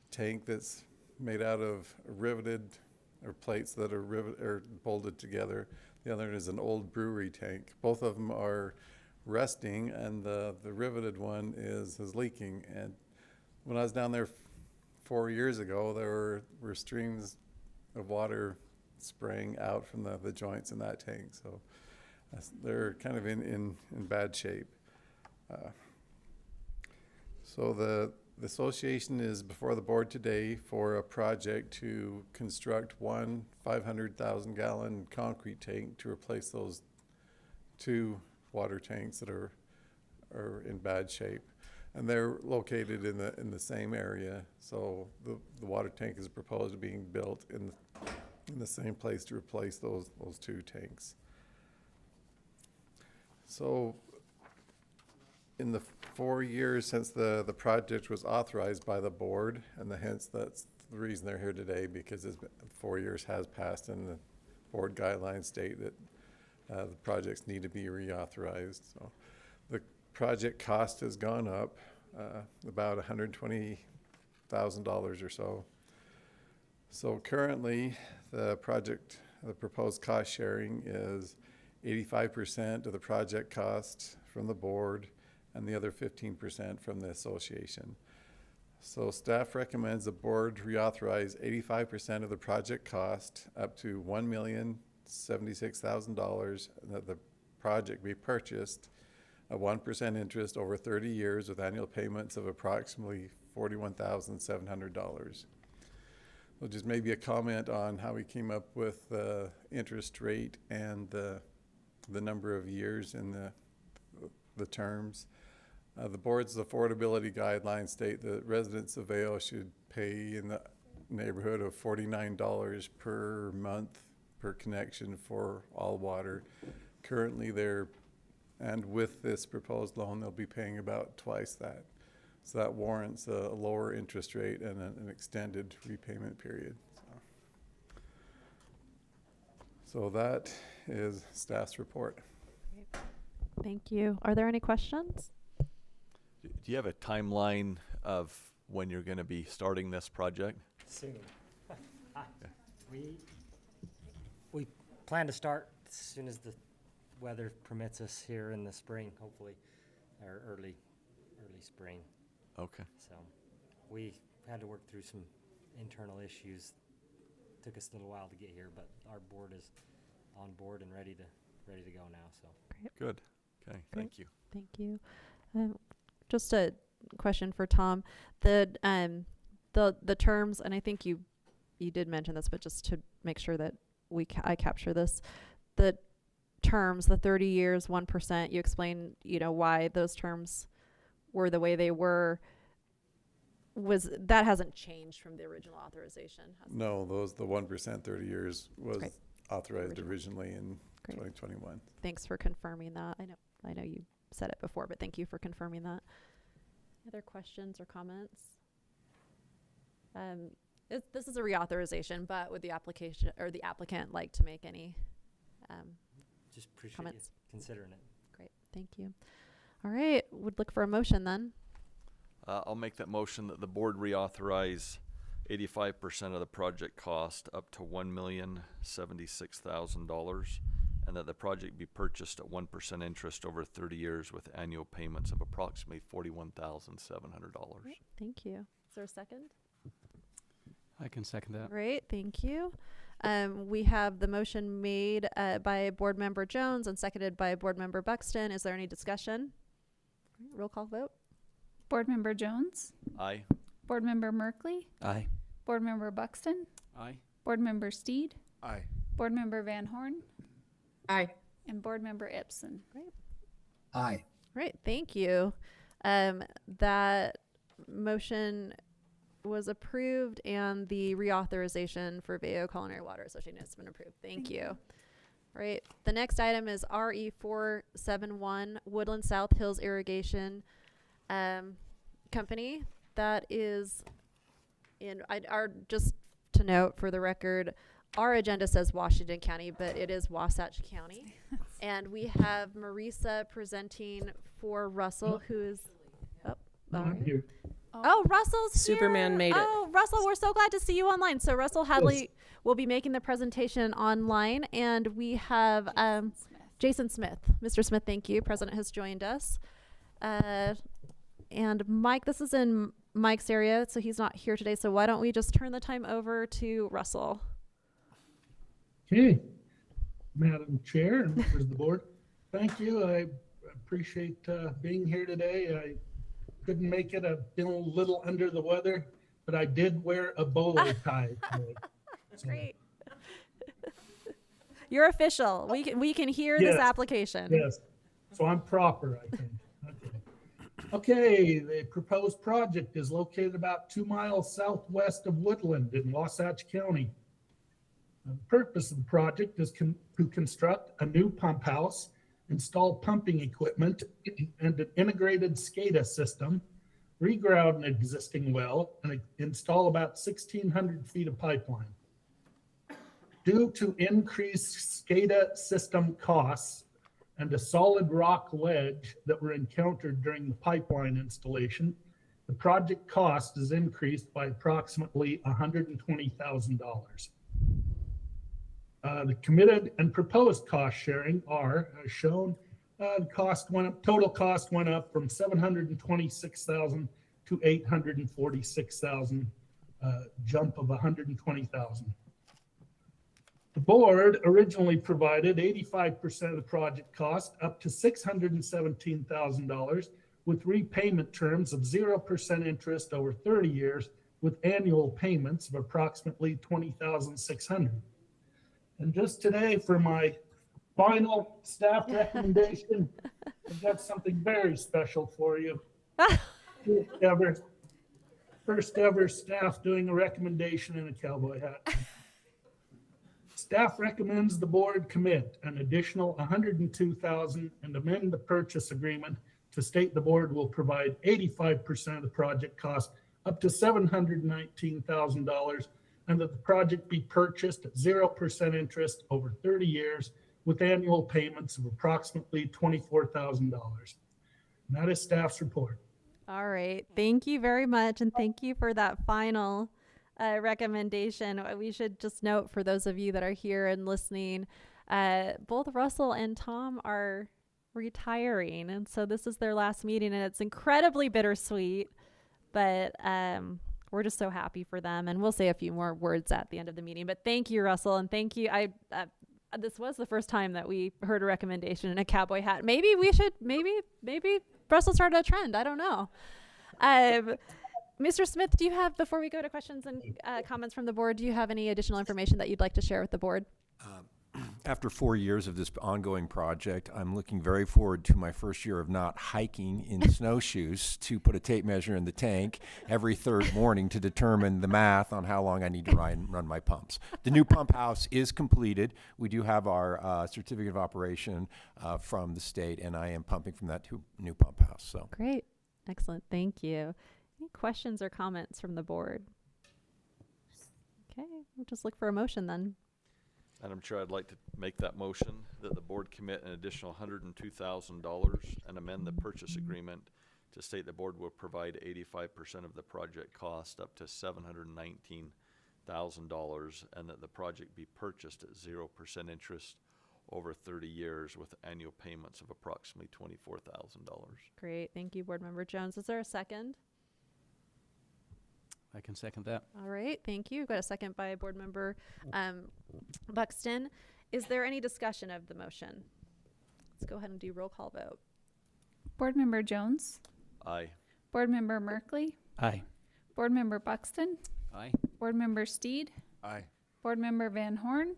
tank that's made out of riveted or plates that are bolted together. The other is an old brewery tank. Both of them are rusting, and the riveted one is leaking. And when I was down there 4 years ago, there were streams of water spraying out from the joints in that tank. So they're kind of in bad shape. So the association is before the board today for a project to construct one 500,000 gallon concrete tank to replace those 2 water tanks that are in bad shape. And they're located in the same area. So the water tank is proposed being built in the same place to replace those 2 tanks. So in the 4 years since the project was authorized by the board, and hence that's the reason they're here today, because 4 years has passed and the board guidelines state that the projects need to be reauthorized. So the project cost has gone up about $120,000 or so. So currently the proposed cost sharing is 85% of the project cost from the board and the other 15% from the association. So staff recommends the board reauthorize 85% of the project cost up to $1,076,000, and that the project be purchased at 1% interest over 30 years with annual payments of approximately $41,700. So just maybe a comment on how we came up with the interest rate and the number of years in the terms. The board's affordability guidelines state that residents of Veyo should pay in the neighborhood of $49 per month per connection for all water. Currently and with this proposed loan, they'll be paying about twice that. So that warrants a lower interest rate and an extended repayment period. So that is staff's report. Thank you. Are there any questions? Do you have a timeline of when you're going to be starting this project? Soon. We plan to start as soon as the weather permits us here in the spring, hopefully, or early spring. Okay. So we had to work through some internal issues. Took us a little while to get here, but our board is on board and ready to go now. So Great. Good. Okay. Thank you. Thank you. Just a question for Tom. The terms, and I think you did mention this, but just to make sure that I capture this, the terms, the 30 years, 1%. You explained, why those terms were the way they were. That hasn't changed from the original authorization? No, the 1% 30 years was authorized originally in 2021. Thanks for confirming that. I know you said it before, but thank you for confirming that. Other questions or comments? This is a reauthorization, but would the application or the applicant like to make any Just appreciate comments? you considering it. Great, thank you. All right, would look for a motion then. I'll make that motion that the board reauthorize 85% of the project cost up to $1,076,000, and that the project be purchased at 1% interest over 30 years with annual payments of approximately $41,700. Great, thank you. Is there a second? I can second that. Great, thank you. We have the motion made by Board Member Jones and seconded by Board Member Buxton. Is there any discussion? Roll call vote. Board Member Jones, Aye. Board Member Merkley, Aye. Board Member Buxton, Aye. Board Member Steed, Aye. Board Member Van Horn, Aye. and Board Member Ibsen. Aye. Great, thank you. That motion was approved and the reauthorization for Veyo Culinary Water Association has been approved. Thank you. Right, the next item is RE471 Woodland South Hills Irrigation Company. That is in our, just to note for the record, our agenda says Washington County, but it is Wasatch County. And we have Marisa presenting for Russell, who is Here. Oh, Russell's Superman here. made it. Oh, Russell, we're so glad to see you online. So Russell Hadley will be making the presentation online, and we have Jason Smith. Mr. Smith, thank you. President has joined us. And Mike, this is in Mike's area, so he's not here today. So why don't we just turn the time over to Russell? Okay, Madam Chair and members of the board, thank you. I appreciate being here today. I couldn't make it. I've been a little under the weather, but I did wear a bolo tie today. That's great. You're official. We can hear this application. Yes, so I'm proper, I think. Okay, the proposed project is located about 2 miles southwest of Woodland in Wasatch County. The purpose of the project is to construct a new pump house, install pumping equipment and an integrated SCADA system, reground an existing well, and install about 1,600 feet of pipeline. Due to increased SCADA system costs and a solid rock ledge that were encountered during the pipeline installation, the project cost is increased by approximately $120,000. The committed and proposed cost sharing are as shown. The total cost went up from $726,000 to $846,000, jump of $120,000. The board originally provided 85% of the project cost up to $617,000 with repayment terms of 0% interest over 30 years with annual payments of approximately $20,600. And just today for my final staff recommendation, I've got something very special for you. First ever staff doing a recommendation in a cowboy hat. Staff recommends the board commit an additional $102,000 and amend the purchase agreement to state the board will provide 85% of the project cost up to $719,000, and that the project be purchased at 0% interest over 30 years with annual payments of approximately $24,000. And that is staff's report. All right. Thank you very much. And thank you for that final recommendation. We should just note for those of you that are here and listening, both Russell and Tom are retiring. And so this is their last meeting, and it's incredibly bittersweet, but we're just so happy for them. And we'll say a few more words at the end of the meeting. But thank you, Russell. And thank you. This was the first time that we heard a recommendation in a cowboy hat. Maybe we should, maybe Russell started a trend. I don't know. Mr. Smith, do you have, before we go to questions and comments from the board, do you have any additional information that you'd like to share with the board? After 4 years of this ongoing project, I'm looking very forward to my first year of not hiking in snowshoes to put a tape measure in the tank every third morning to determine the math on how long I need to run my pumps. The new pump house is completed. We do have our certificate of operation from the state, and I am pumping from that new pump house. So great. Excellent. Thank you. Any questions or comments from the board? Okay, we'll just look for a motion then. Madam Chair, I'd like to make that motion that the board commit an additional $102,000 and amend the purchase agreement to state the board will provide 85% of the project cost up to $719,000, and that the project be purchased at 0% interest over 30 years with annual payments of approximately $24,000. Great, thank you, Board Member Jones. Is there a second? I can second that. All right, thank you. Got a second by Board Member Buxton. Is there any discussion of the motion? Let's go ahead and do roll call vote. Board Member Jones. Aye. Board Member Merkley. Aye. Board Member Buxton. Aye. Board Member Steed. Aye. Board Member Van Horn.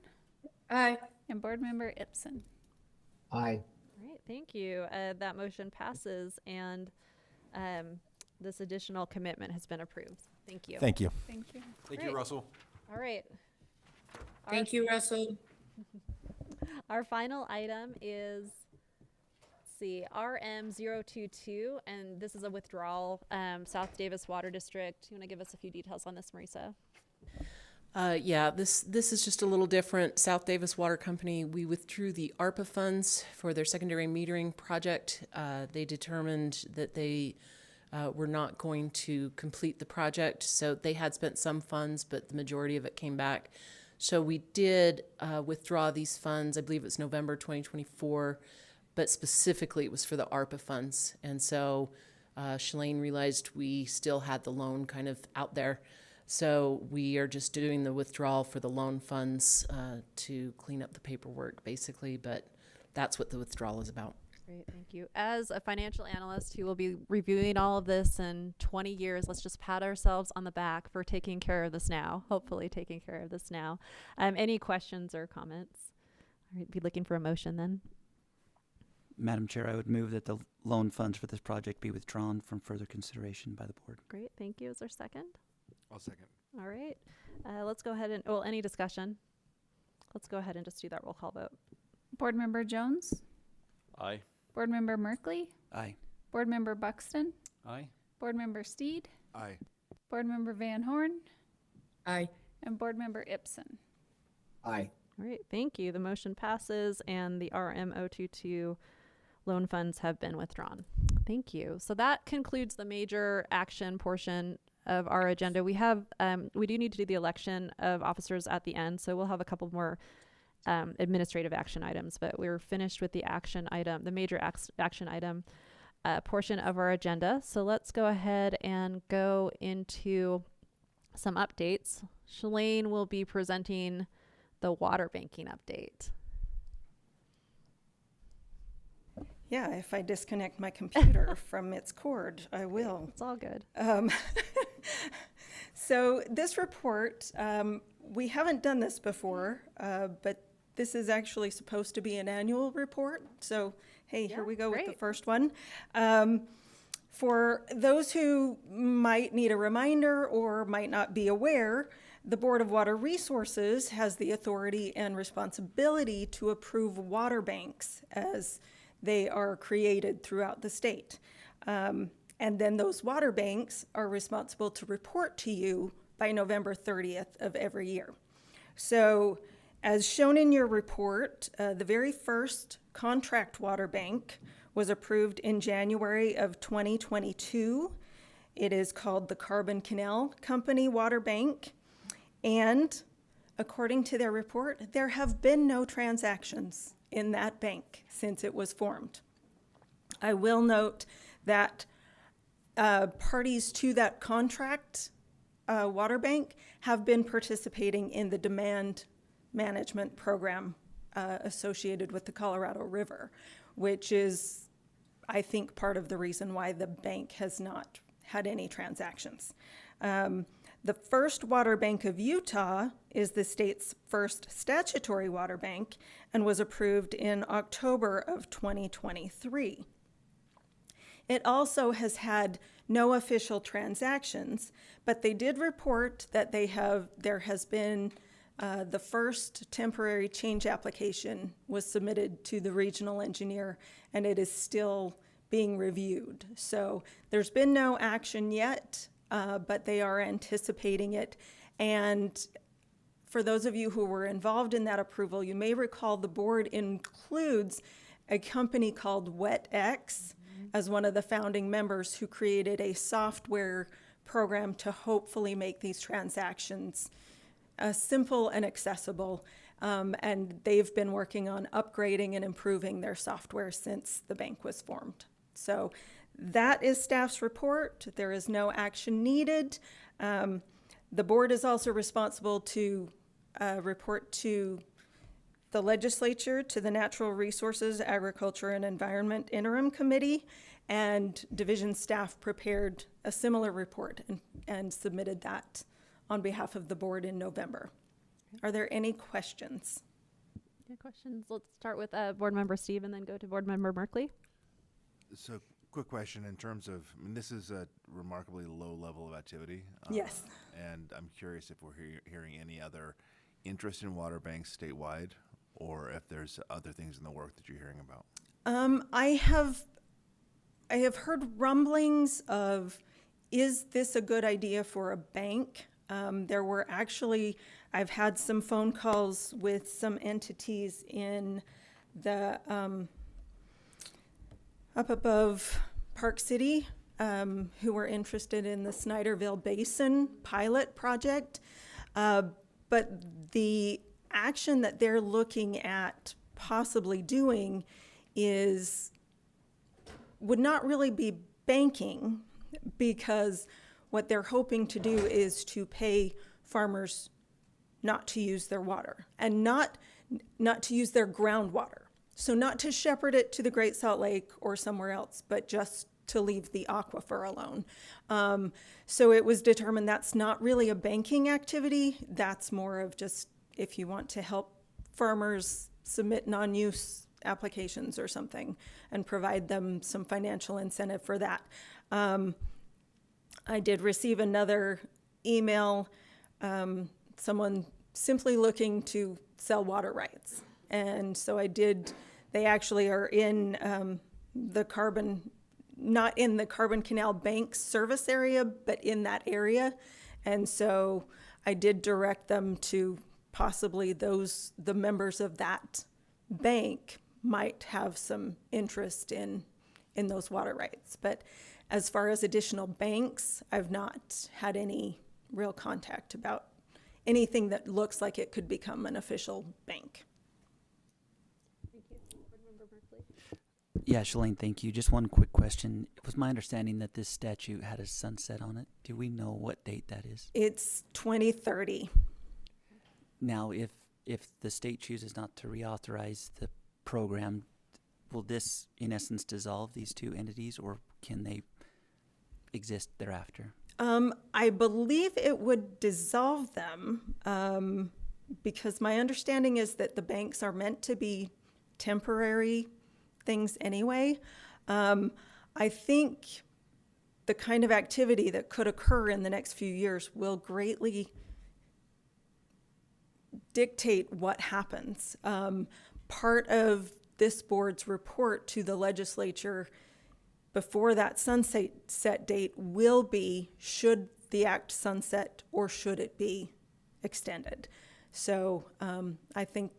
Aye. And Board Member Ipson. Aye. All right, thank you. That motion passes, and this additional commitment has been approved. Thank you. Thank you. Thank you. Thank Great. you, Russell. All right. Thank you, Russell. Our final item is, let's see, RM022, and this is a withdrawal, South Davis Water District. You want to give us a few details on this, Marisa? Yeah, this is just a little different. South Davis Water Company, we withdrew the ARPA funds for their secondary metering project. They determined that they were not going to complete the project, so they had spent some funds, but the majority of it came back. So we did withdraw these funds. I believe it's November 2024, but specifically it was for the ARPA funds. And so Shalaine realized we still had the loan kind of out there. So we are just doing the withdrawal for the loan funds to clean up the paperwork, basically, but that's what the withdrawal is about. Great, thank you. As a financial analyst who will be reviewing all of this in 20 years, let's just pat ourselves on the back for taking care of this now, hopefully taking care of this now. Any questions or comments? I'd be looking for a motion then. Madam Chair, I would move that the loan funds for this project be withdrawn from further consideration by the board. Great, thank you. Is there a second? I'll second. All right. Let's go ahead and, well, any discussion? Let's go ahead and just do that roll call vote. Board Member Jones. Aye. Board Member Merkley. Aye. Board Member Buxton. Aye. Board Member Steed. Aye. Board Member Van Horn. Aye. And Board Member Ipson. Aye. All right, thank you. The motion passes and the RM022 loan funds have been withdrawn. Thank you. So that concludes the major action portion of our agenda. We have, we do need to do the election of officers at the end, so we'll have a couple more administrative action items, but we're finished with the action item, the major action item portion of our agenda. So let's go ahead and go into some updates. Shalaine will be presenting the water banking update. Yeah, if I disconnect my computer from its cord, I will. It's all good. So this report, we haven't done this before, but this is actually supposed to be an annual report. So, hey, here we go with the first one. For those who might need a reminder or might not be aware, the Board of Water Resources has the authority and responsibility to approve water banks as they are created throughout the state. And then those water banks are responsible to report to you by November 30th of every year. So as shown in your report, the very first contract water bank was approved in January of 2022. It is called the Carbon Canal Company Water Bank. And according to their report, there have been no transactions in that bank since it was formed. I will note that parties to that contract water bank have been participating in the demand management program associated with the Colorado River, which is, I think, part of the reason why the bank has not had any transactions. The first water bank of Utah is the state's first statutory water bank and was approved in October of 2023. It also has had no official transactions, but they did report that there has been the first temporary change application was submitted to the regional engineer, and it is still being reviewed. So there's been no action yet, but they are anticipating it. And For those of you who were involved in that approval, you may recall the board includes a company called WetX as one of the founding members who created a software program to hopefully make these transactions simple and accessible. And they've been working on upgrading and improving their software since the bank was formed. So that is staff's report. There is no action needed. The board is also responsible to report to the legislature, to the Natural Resources, Agriculture, and Environment Interim Committee, and division staff prepared a similar report and submitted that on behalf of the board in November. Are there any questions? Yeah, questions. Let's start with Board Member Steve and then go to Board Member Merkley. So, quick question in terms of, I mean, this is a remarkably low level of activity. Yes. And I'm curious if we're hearing any other interest in water banks statewide, or if there's other things in the work that you're hearing about. I have heard rumblings of, is this a good idea for a bank? There were actually, I've had some phone calls with some entities in the, up above Park City, who were interested in the Snyderville Basin pilot project. But the action that they're looking at possibly doing would not really be banking, because what they're hoping to do is to pay farmers not to use their water and not to use their groundwater. So not to shepherd it to the Great Salt Lake or somewhere else, but just to leave the aquifer alone. So it was determined that's not really a banking activity. That's more of just if you want to help farmers submit non-use applications or something and provide them some financial incentive for that. I did receive another email, someone simply looking to sell water rights. And so they actually are in not in the Carbon Canal Bank service area, but in that area. And so I did direct them to possibly the members of that bank might have some interest in those water rights. But as far as additional banks, I've not had any real contact about anything that looks like it could become an official bank. Thank you. Board Member Merkley. Yeah, Shalaine, thank you. Just one quick question. It was my understanding that this statute had a sunset on it. Do we know what date that is? It's 2030. Now, if the state chooses not to reauthorize the program, will this, in essence, dissolve these two entities, or can they exist thereafter? I believe it would dissolve them, because my understanding is that the banks are meant to be temporary things anyway. I think the kind of activity that could occur in the next few years will greatly dictate what happens. Part of this board's report to the legislature before that sunset date will be, should the act sunset or should it be extended? So I think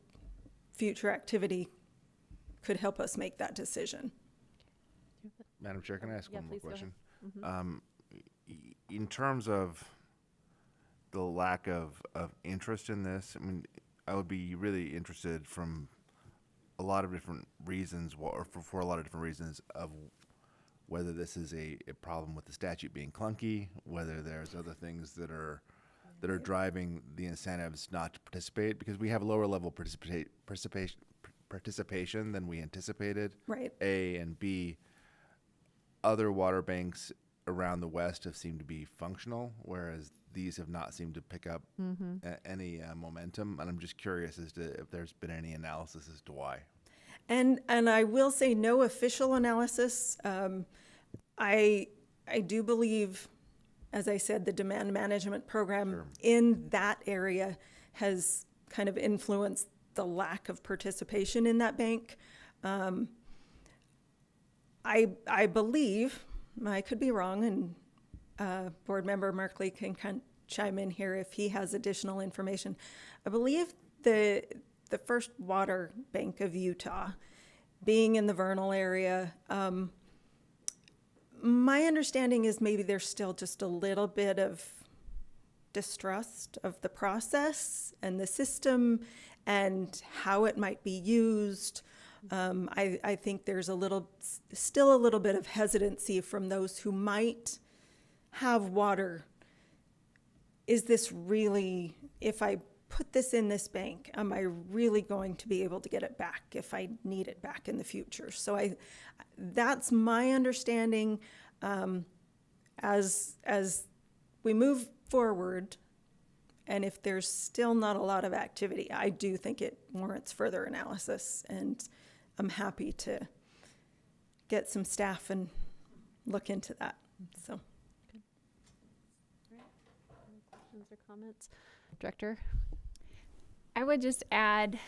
future activity could help us make that decision. Madam Chair, can I ask one more question? Mm-hmm. In terms of the lack of interest in this, I mean, I would be really interested from a lot of different reasons, or for a lot of different reasons, of whether this is a problem with the statute being clunky, whether there's other things that are driving the incentives not to participate, because we have lower level participation than we anticipated. Right. A, and B, other water banks around the West have seemed to be functional, whereas these have not seemed to pick up any momentum. And I'm just curious as to if there's been any analysis as to why. And I will say no official analysis. I do believe, as I said, the demand management program in that area has kind of influenced the lack of participation in that bank. I believe, I could be wrong, and Board Member Merkley can chime in here if he has additional information. I believe the first water bank of Utah, being in the Vernal area, my understanding is maybe there's still just a little bit of distrust of the process and the system and how it might be used. I think there's still a little bit of hesitancy from those who might have water. Is this really, if I put this in this bank, am I really going to be able to get it back if I need it back in the future? So that's my understanding. As we move forward, and if there's still not a lot of activity, I do think it warrants further analysis, and I'm happy to get some staff and look into that. So, good. All right. Any questions or comments, Director? I would just add,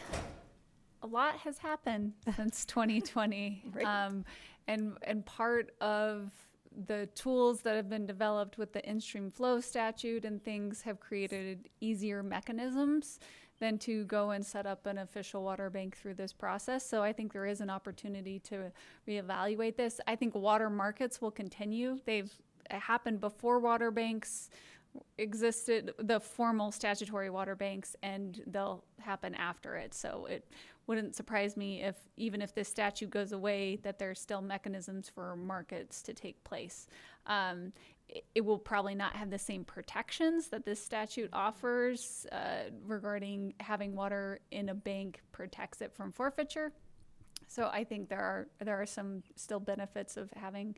a lot has happened since 2020, Right. And part of the tools that have been developed with the in-stream flow statute and things have created easier mechanisms than to go and set up an official water bank through this process. So I think there is an opportunity to reevaluate this. I think water markets will continue. They've happened before water banks existed, the formal statutory water banks, and they'll happen after it. So it wouldn't surprise me if, even if this statute goes away, that there's still mechanisms for markets to take place. It will probably not have the same protections that this statute offers regarding having water in a bank protects it from forfeiture. So I think there are some still benefits of having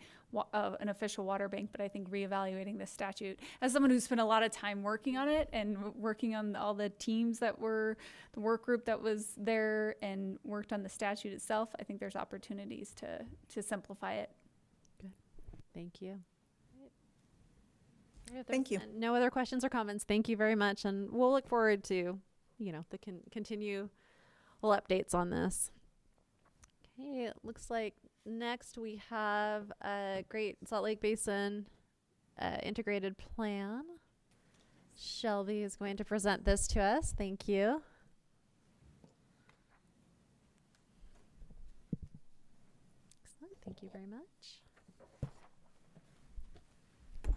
an official water bank, but I think reevaluating this statute, as someone who spent a lot of time working on it and working on all the teams that were, the work group that was there and worked on the statute itself, I think there's opportunities to simplify it. Good. Thank you. Thank you. No other questions or comments. Thank you very much. And we'll look forward to, the continual updates on this. Okay, it looks like next we have a Great Salt Lake Basin integrated plan. Shelby is going to present this to us. Thank you. Excellent. Thank you very much.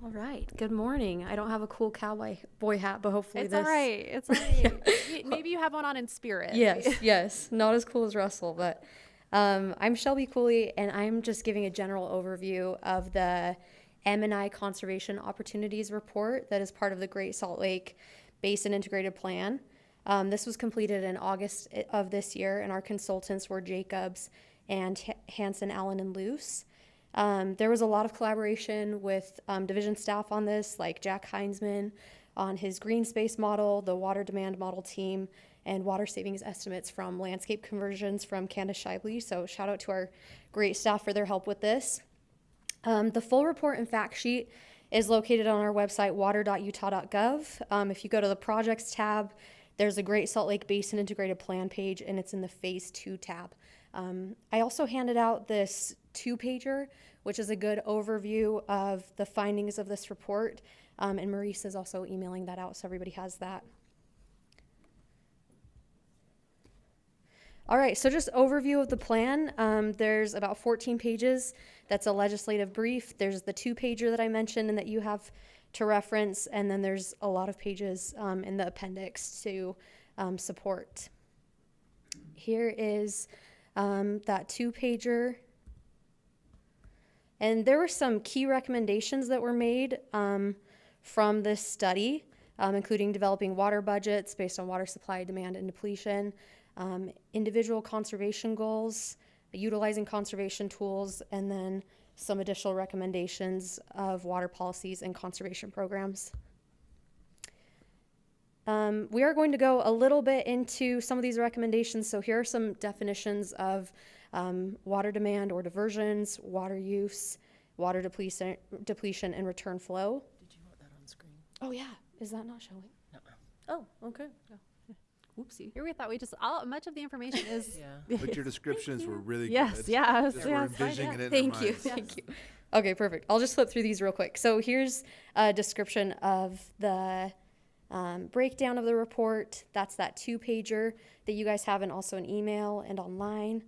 All right. Good morning. I don't have a cool cowboy boy hat, but hopefully It's this. all right. It's all right. Maybe you have one on in spirit. Yes. Not as cool as Russell, but I'm Shelby Cooley, and I'm just giving a general overview of the M&I Conservation Opportunities Report that is part of the Great Salt Lake Basin Integrated Plan. This was completed in August of this year, and our consultants were Jacobs and Hansen, Allen, and Luce. There was a lot of collaboration with division staff on this, like Jack Heinzman on his green space model, the water demand model team, and water savings estimates from landscape conversions from Candace Shively. So shout out to our great staff for their help with this. The full report and fact sheet is located on our website, water.utah.gov. If you go to the projects tab, there's a Great Salt Lake Basin Integrated Plan page, and it's in the Phase 2 tab. I also handed out this 2-pager, which is a good overview of the findings of this report. And Maurice is also emailing that out, so everybody has that. All right, so just overview of the plan. There's about 14 pages. That's a legislative brief. There's the 2-pager that I mentioned and that you have to reference, and then there's a lot of pages in the appendix to support. Here is that 2-pager. And there were some key recommendations that were made from this study, including developing water budgets based on water supply, demand, and depletion, individual conservation goals, utilizing conservation tools, and then some additional recommendations of water policies and conservation programs. We are going to go a little bit into some of these recommendations. So here are some definitions of water demand or diversions, water use, water depletion, and return flow. Did you want that on screen? Oh yeah, is that not showing? No. Oh, okay. oopsie. Here we thought we just, much of the information is. Yeah. But your descriptions were really Yes, good. yeah, I was- Just yeah, we're it's fine, envisioning yeah. it in Thank our you, minds. thank you. Okay, perfect. I'll just flip through these real quick. So here's a description of the breakdown of the report. That's that 2-pager that you guys have, and also an email and online.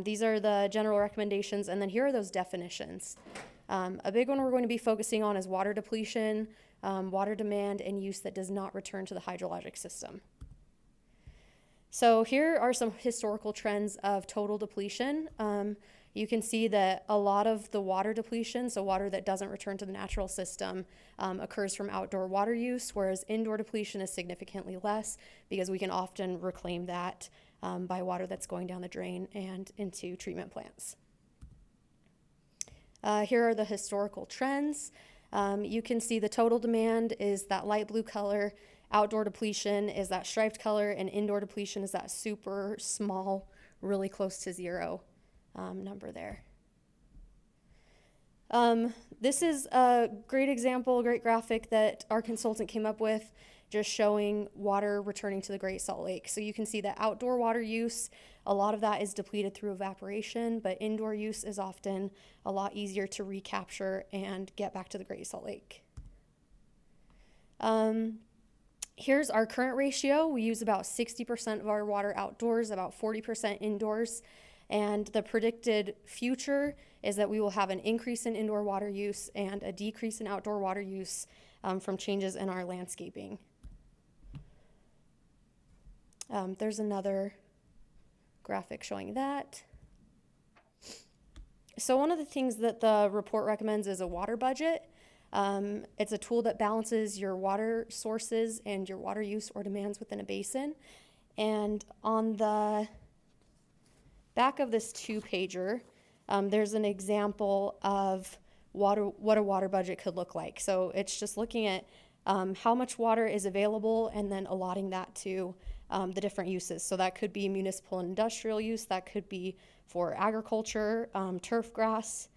These are the general recommendations, and then here are those definitions. A big one we're going to be focusing on is water depletion, water demand, and use that does not return to the hydrologic system. So here are some historical trends of total depletion. You can see that a lot of the water depletion, so water that doesn't return to the natural system, occurs from outdoor water use, whereas indoor depletion is significantly less because we can often reclaim that by water that's going down the drain and into treatment plants. Here are the historical trends. You can see the total demand is that light blue color, outdoor depletion is that striped color, and indoor depletion is that super small, really close to zero number there. This is a great example, a great graphic that our consultant came up with, just showing water returning to the Great Salt Lake. So you can see that outdoor water use, a lot of that is depleted through evaporation, but indoor use is often a lot easier to recapture and get back to the Great Salt Lake. Here's our current ratio. We use about 60% of our water outdoors, about 40% indoors. And the predicted future is that we will have an increase in indoor water use and a decrease in outdoor water use from changes in our landscaping. There's another graphic showing that. So one of the things that the report recommends is a water budget. It's a tool that balances your water sources and your water use or demands within a basin. And on the back of this 2-pager, there's an example of what a water budget could look like. So it's just looking at how much water is available and then allotting that to the different uses. So that could be municipal and industrial use, that could be for agriculture, turf grass,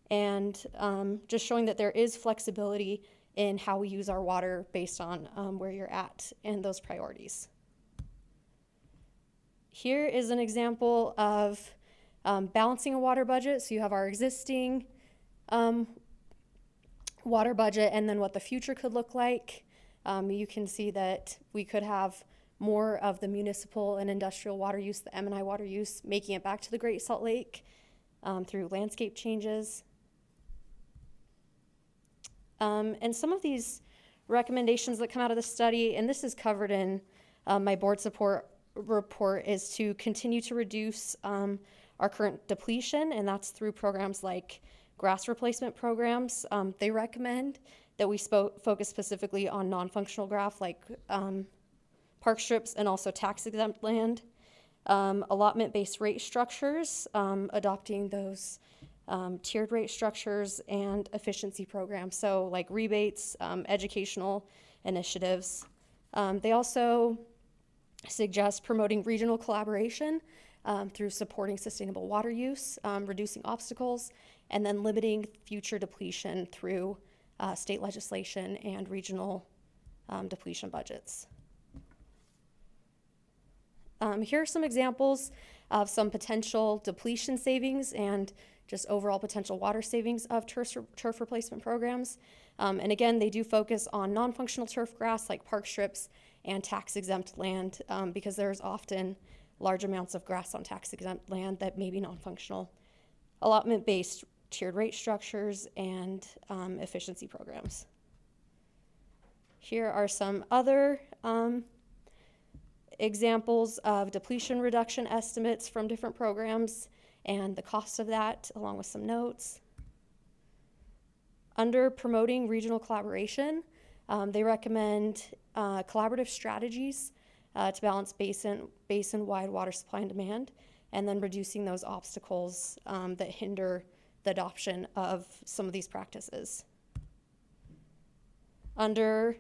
and just showing that there is flexibility in how we use our water based on where you're at and those priorities. Here is an example of balancing a water budget. So you have our existing water budget and then what the future could look like. You can see that we could have more of the municipal and industrial water use, the M&I water use, making it back to the Great Salt Lake through landscape changes. And some of these recommendations that come out of the study, and this is covered in my board support report, is to continue to reduce our current depletion, and that's through programs like grass replacement programs. They recommend that we focus specifically on non-functional grass like park strips and also tax-exempt land. Allotment-based rate structures, adopting those tiered rate structures, and efficiency programs, so like rebates, educational initiatives. They also suggest promoting regional collaboration through supporting sustainable water use, reducing obstacles, and then limiting future depletion through state legislation and regional depletion budgets. Here are some examples of some potential depletion savings and just overall potential water savings of turf replacement programs. And again, they do focus on non-functional turf grass like park strips and tax-exempt land because there's often large amounts of grass on tax-exempt land that may be non-functional. Allotment-based tiered rate structures and efficiency programs. Here are some other examples of depletion reduction estimates from different programs and the cost of that, along with some notes. Under promoting regional collaboration, they recommend collaborative strategies to balance basin-wide water supply and demand, and then reducing those obstacles that hinder the adoption of some of these practices. Under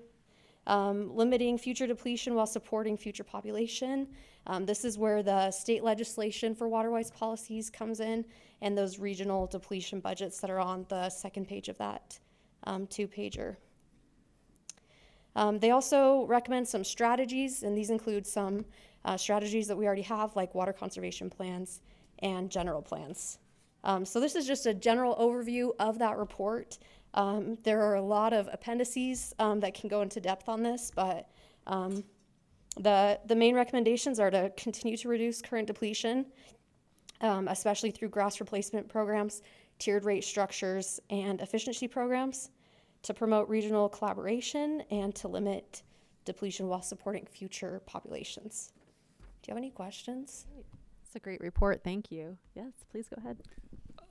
limiting future depletion while supporting future population. This is where the state legislation for water-wise policies comes in, and those regional depletion budgets that are on the second page of that 2-pager. They also recommend some strategies, and these include some strategies that we already have, like water conservation plans and general plans. So this is just a general overview of that report. There are a lot of appendices that can go into depth on this, but the main recommendations are to continue to reduce current depletion, especially through grass replacement programs, tiered rate structures, and efficiency programs, to promote regional collaboration, and to limit depletion while supporting future populations. Do you have any questions? It's a great report. Thank you. Yes, please go ahead.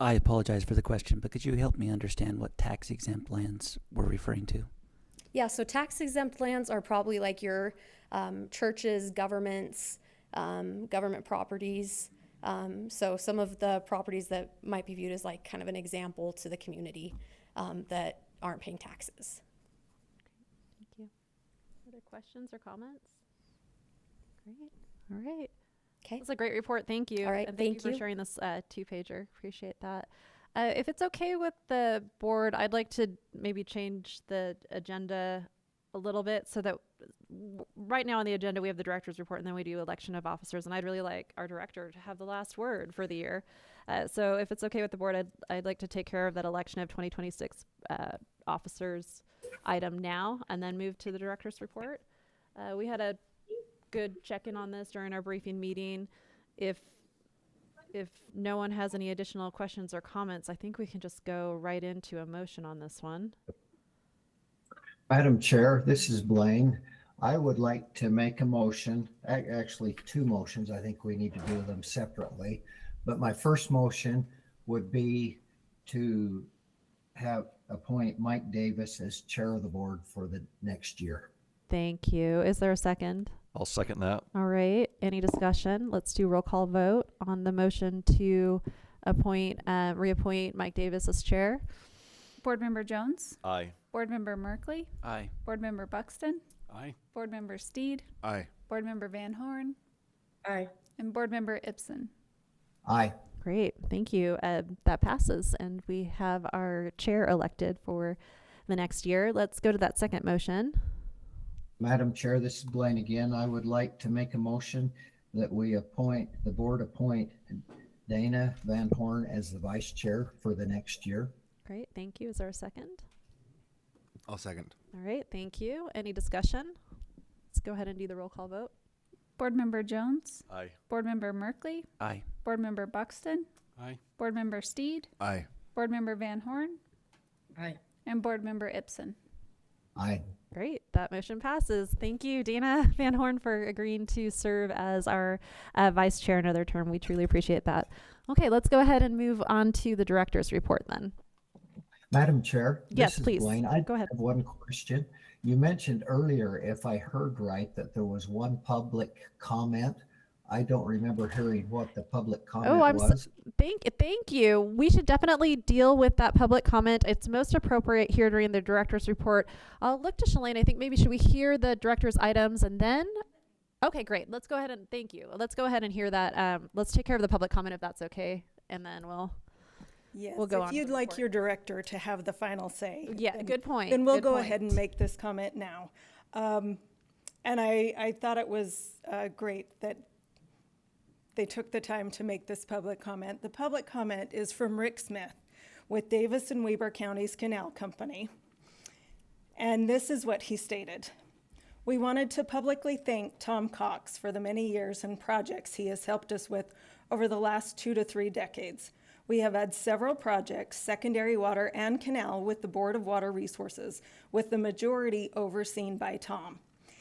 I apologize for the question, but could you help me understand what tax exempt lands we're referring to? Yeah, so tax exempt lands are probably like your churches, governments, government properties. So some of the properties that might be viewed as like kind of an example to the community that aren't paying taxes. Thank you. Other questions or comments? Great. All right. Okay. That's a great report. Thank you. All right. And thank you for sharing this 2-pager. Appreciate that. If it's okay with the board, I'd like to maybe change the agenda a little bit so that right now on the agenda we have the director's report and then we do election of officers, and I'd really like our director to have the last word for the year. So if it's okay with the board, I'd like to take care of that election of 2026 officers item now and then move to the director's report. We had a good check-in on this during our briefing meeting. If no one has any additional questions or comments, I think we can just go right into a motion on this one. Madam Chair, this is Blaine. I would like to make a motion, actually 2 motions. I think we need to do them separately. But my first motion would be to appoint Mike Davis as chair of the board for the next year. Thank you. Is there a second? I'll second that. All right. Any discussion? Let's do roll call vote on the motion to reappoint Mike Davis as chair. Board Member Jones? Aye. Board Member Merkley? Aye. Board Member Buxton? Aye. Board Member Steed? Aye. Board Member Van Horn? Aye. And Board Member Ibsen? Aye. Great. Thank you. That passes, and we have our chair elected for the next year. Let's go to that second motion. Madam Chair, this is Blaine again. I would like to make a motion that the board appoint Dana Van Horn as the vice chair for the next year. Great. Thank you. Is there a second? I'll second. All right. Thank you. Any discussion? Let's go ahead and do the roll call vote. Board Member Jones? Aye. Board Member Merkley? Aye. Board Member Buxton? Aye. Board Member Steed? Aye. Board Member Van Horn? Aye. And Board Member Ibsen? Aye. Great. That motion passes. Thank you, Dana Van Horn, for agreeing to serve as our vice chair another term. We truly appreciate that. Okay, let's go ahead and move on to the director's report then. Madam Chair, Yes, this is please. Blaine. I Go ahead. have one question. You mentioned earlier, if I heard right, that there was one public comment. I don't remember hearing what the public comment was. Thank you. We should definitely deal with that public comment. It's most appropriate here during the director's report. I'll look to Shalaine. I think maybe should we hear the director's items and then? Okay, great. Let's go ahead and thank you. Let's go ahead and hear that. Let's take care of the public comment if that's okay, and then we'll go on. If you'd like your director to have the final say. Yeah, good point. Then we'll Good go point. ahead and make this comment now. And I thought it was great that they took the time to make this public comment. The public comment is from Rick Smith with Davis and Weber County's Canal Company. And this is what he stated. We wanted to publicly thank Tom Cox for the many years and projects he has helped us with over the last 2 to 3 decades. We have had several projects, secondary water and canal, with the Board of Water Resources, with the majority overseen by Tom.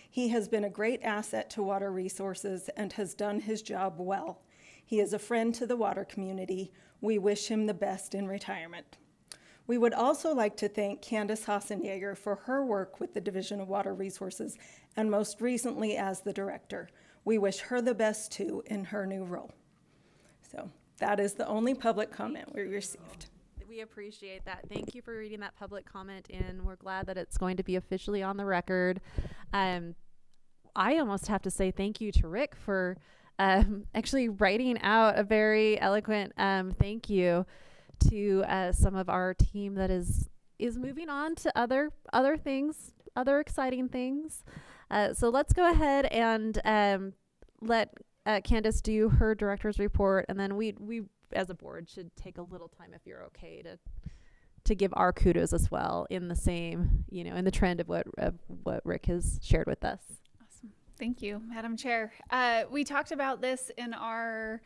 He has been a great asset to Water Resources and has done his job well. He is a friend to the water community. We wish him the best in retirement. We would also like to thank Candace Hassenjaeger for her work with the Division of Water Resources and most recently as the director. We wish her the best too in her new role. So that is the only public comment we received. We appreciate that. Thank you for reading that public comment in. We're glad that it's going to be officially on the record. I almost have to say thank you to Rick for actually writing out a very eloquent thank you to some of our team that is moving on to other things other exciting things. So let's go ahead and let Candace do her director's report, and then we as a board should take a little time, if you're okay, to give our kudos as well in the same, in the trend of what Rick has shared with us. Awesome. Thank you, Madam Chair. We talked about this in our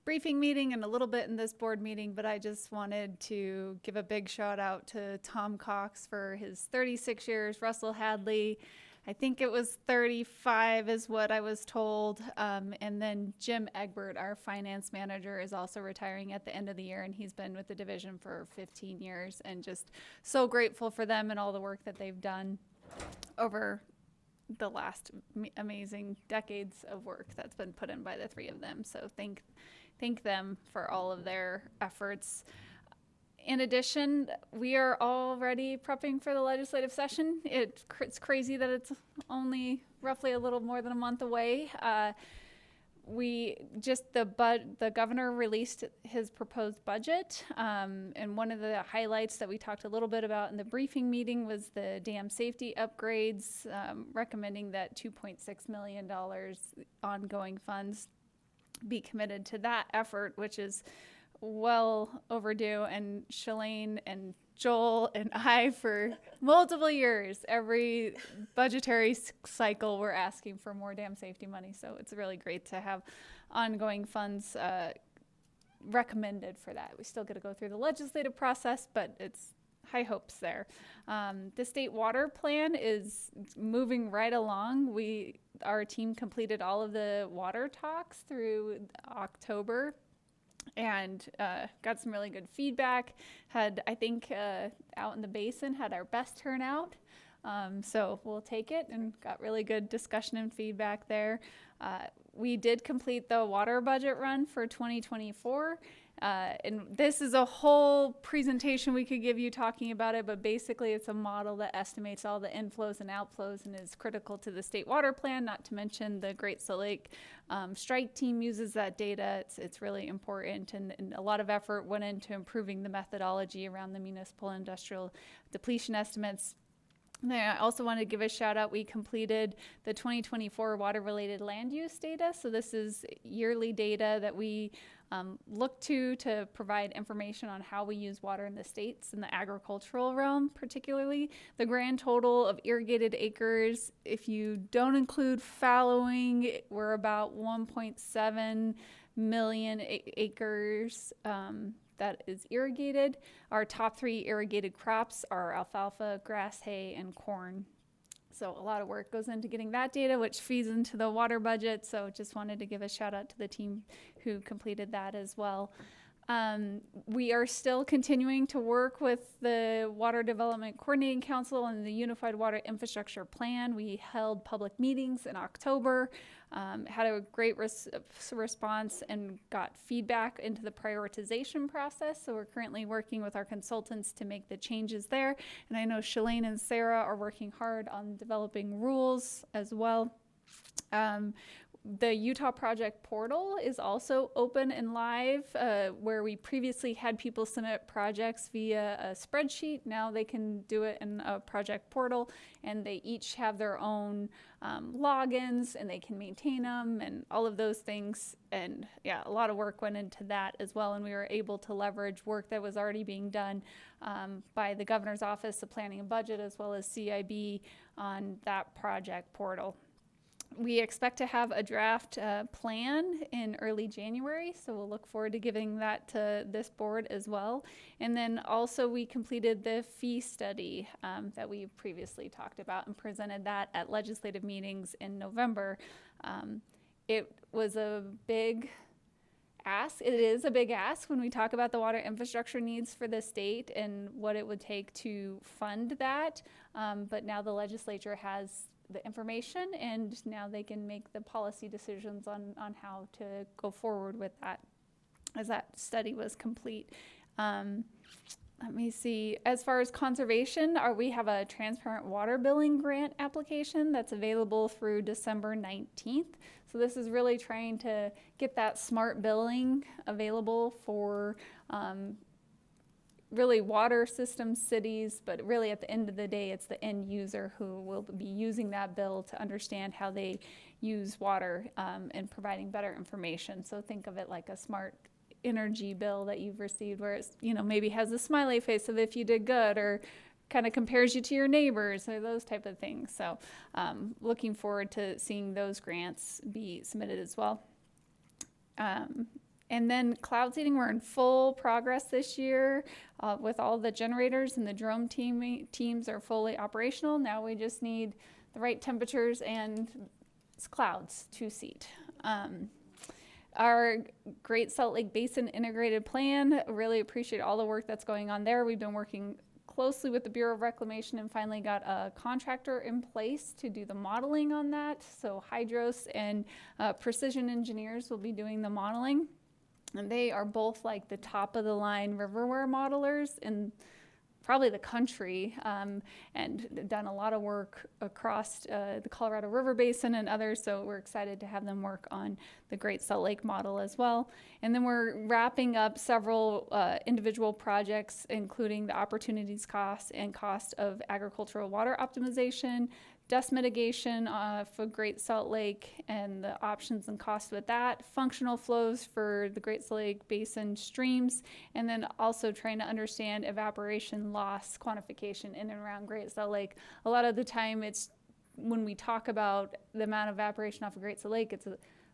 briefing meeting and a little bit in this board meeting, but I just wanted to give a big shout out to Tom Cox for his 36 years, Russell Hadley, I think it was 35 is what I was told. And then Jim Egbert, our finance manager, is also retiring at the end of the year, and he's been with the division for 15 years, and just so grateful for them and all the work that they've done over the last amazing decades of work that's been put in by the three of them. So thank them for all of their efforts. In addition, we are already prepping for the legislative session. It's crazy that it's only roughly a little more than a month away. The governor released his proposed budget, and one of the highlights that we talked a little bit about in the briefing meeting was the dam safety upgrades, recommending that $2.6 million ongoing funds be committed to that effort, which is well overdue. And Shalaine and Joel and I, for multiple years, every budgetary cycle, we're asking for more dam safety money. So it's really great to have ongoing funds recommended for that. We still got to go through the legislative process, but it's high hopes there. The state water plan is moving right along. Our team completed all of the water talks through October, and got some really good feedback. I think out in the basin had our best turnout, so we'll take it, and got really good discussion and feedback there. We did complete the water budget run for 2024, and this is a whole presentation we could give you talking about it, but basically it's a model that estimates all the inflows and outflows and is critical to the state water plan, not to mention the Great Salt Lake strike team uses that data. It's really important, and a lot of effort went into improving the methodology around the municipal industrial depletion estimates. And I also want to give a shout out. We completed the 2024 water related land use data. So this is yearly data that we look to provide information on how we use water in the states, in the agricultural realm particularly. The grand total of irrigated acres, if you don't include fallowing, we're about 1.7 million acres that is irrigated. Our top 3 irrigated crops are alfalfa, grass, hay, and corn. So a lot of work goes into getting that data, which feeds into the water budget. So just wanted to give a shout out to the team who completed that as well. We are still continuing to work with the Water Development Coordinating Council and the Unified Water Infrastructure Plan. We held public meetings in October, had a great response, and got feedback into the prioritization process. So we're currently working with our consultants to make the changes there. And I know Shalaine and Sarah are working hard on developing rules as well. The Utah Project portal is also open and live, where we previously had people submit projects via a spreadsheet. Now they can do it in a project portal, and they each have their own logins, and they can maintain them and all of those things. And yeah, a lot of work went into that as well, and we were able to leverage work that was already being done by the Governor's Office of Planning and Budget, as well as CIB, on that project portal. We expect to have a draft plan in early January, so we'll look forward to giving that to this board as well. And then also we completed the fee study that we previously talked about, and presented that at legislative meetings in November. It was a big ask. It is a big ask when we talk about the water infrastructure needs for the state and what it would take to fund that. But now the legislature has the information, and now they can make the policy decisions on how to go forward with that, as that study was complete. Let me see. As far as conservation, we have a transparent water billing grant application that's available through December 19th. So this is really trying to get that smart billing available for really water system cities, but really at the end of the day, it's the end user who will be using that bill to understand how they use water and providing better information. So think of it like a smart energy bill that you've received where it's, you know, maybe has a smiley face of if you did good, or kind of compares you to your neighbors, or those type of things. So looking forward to seeing those grants be submitted as well. And then cloud seeding, we're in full progress this year with all the generators, and the drone teams are fully operational. Now we just need the right temperatures and clouds to seed. Our Great Salt Lake Basin Integrated Plan, really appreciate all the work that's going on there. We've been working closely with the Bureau of Reclamation and finally got a contractor in place to do the modeling on that. So Hydros and Precision Engineers will be doing the modeling. And they are both like the top of the line riverware modelers in probably the country, and done a lot of work across the Colorado River Basin and others. So we're excited to have them work on the Great Salt Lake model as well. And then we're wrapping up several individual projects, including the opportunities cost and cost of agricultural water optimization, dust mitigation for Great Salt Lake and the options and costs with that, functional flows for the Great Salt Lake Basin streams, and then also trying to understand evaporation loss quantification in and around Great Salt Lake. A lot of the time it's, when we talk about the amount of evaporation off of Great Salt Lake, it's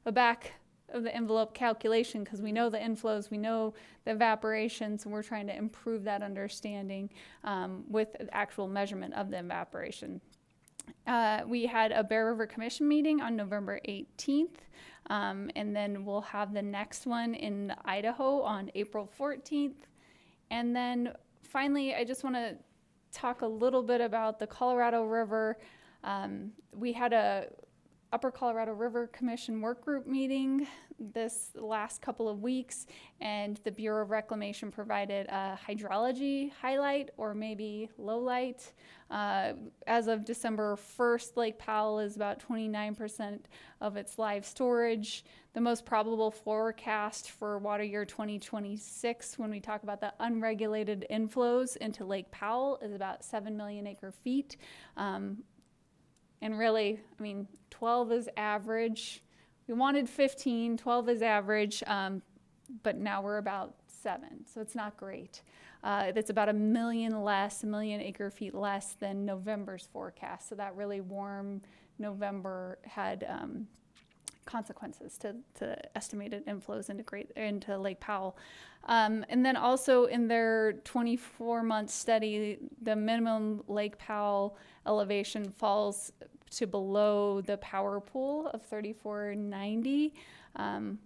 a back of the envelope calculation, because we know the inflows, we know the evaporation, so we're trying to improve that understanding with actual measurement of the evaporation. We had a Bear River Commission meeting on November 18th, and then we'll have the next one in Idaho on April 14th. And then finally, I just want to talk a little bit about the Colorado River. We had a Upper Colorado River Commission work group meeting this last couple of weeks, and the Bureau of Reclamation provided a hydrology highlight, or maybe low light. As of December 1st, Lake Powell is about 29% of its live storage. The most probable forecast for water year 2026, when we talk about the unregulated inflows into Lake Powell, is about 7 million acre feet. And really, I mean, 12 is average. We wanted 15, 12 is average, but now we're about 7, so it's not great. That's about 1 million less, 1 million acre feet less than November's forecast. So that really warm November had consequences to estimated inflows into Lake Powell. And then also in their 24-month study, the minimum Lake Powell elevation falls to below the power pool of 3490,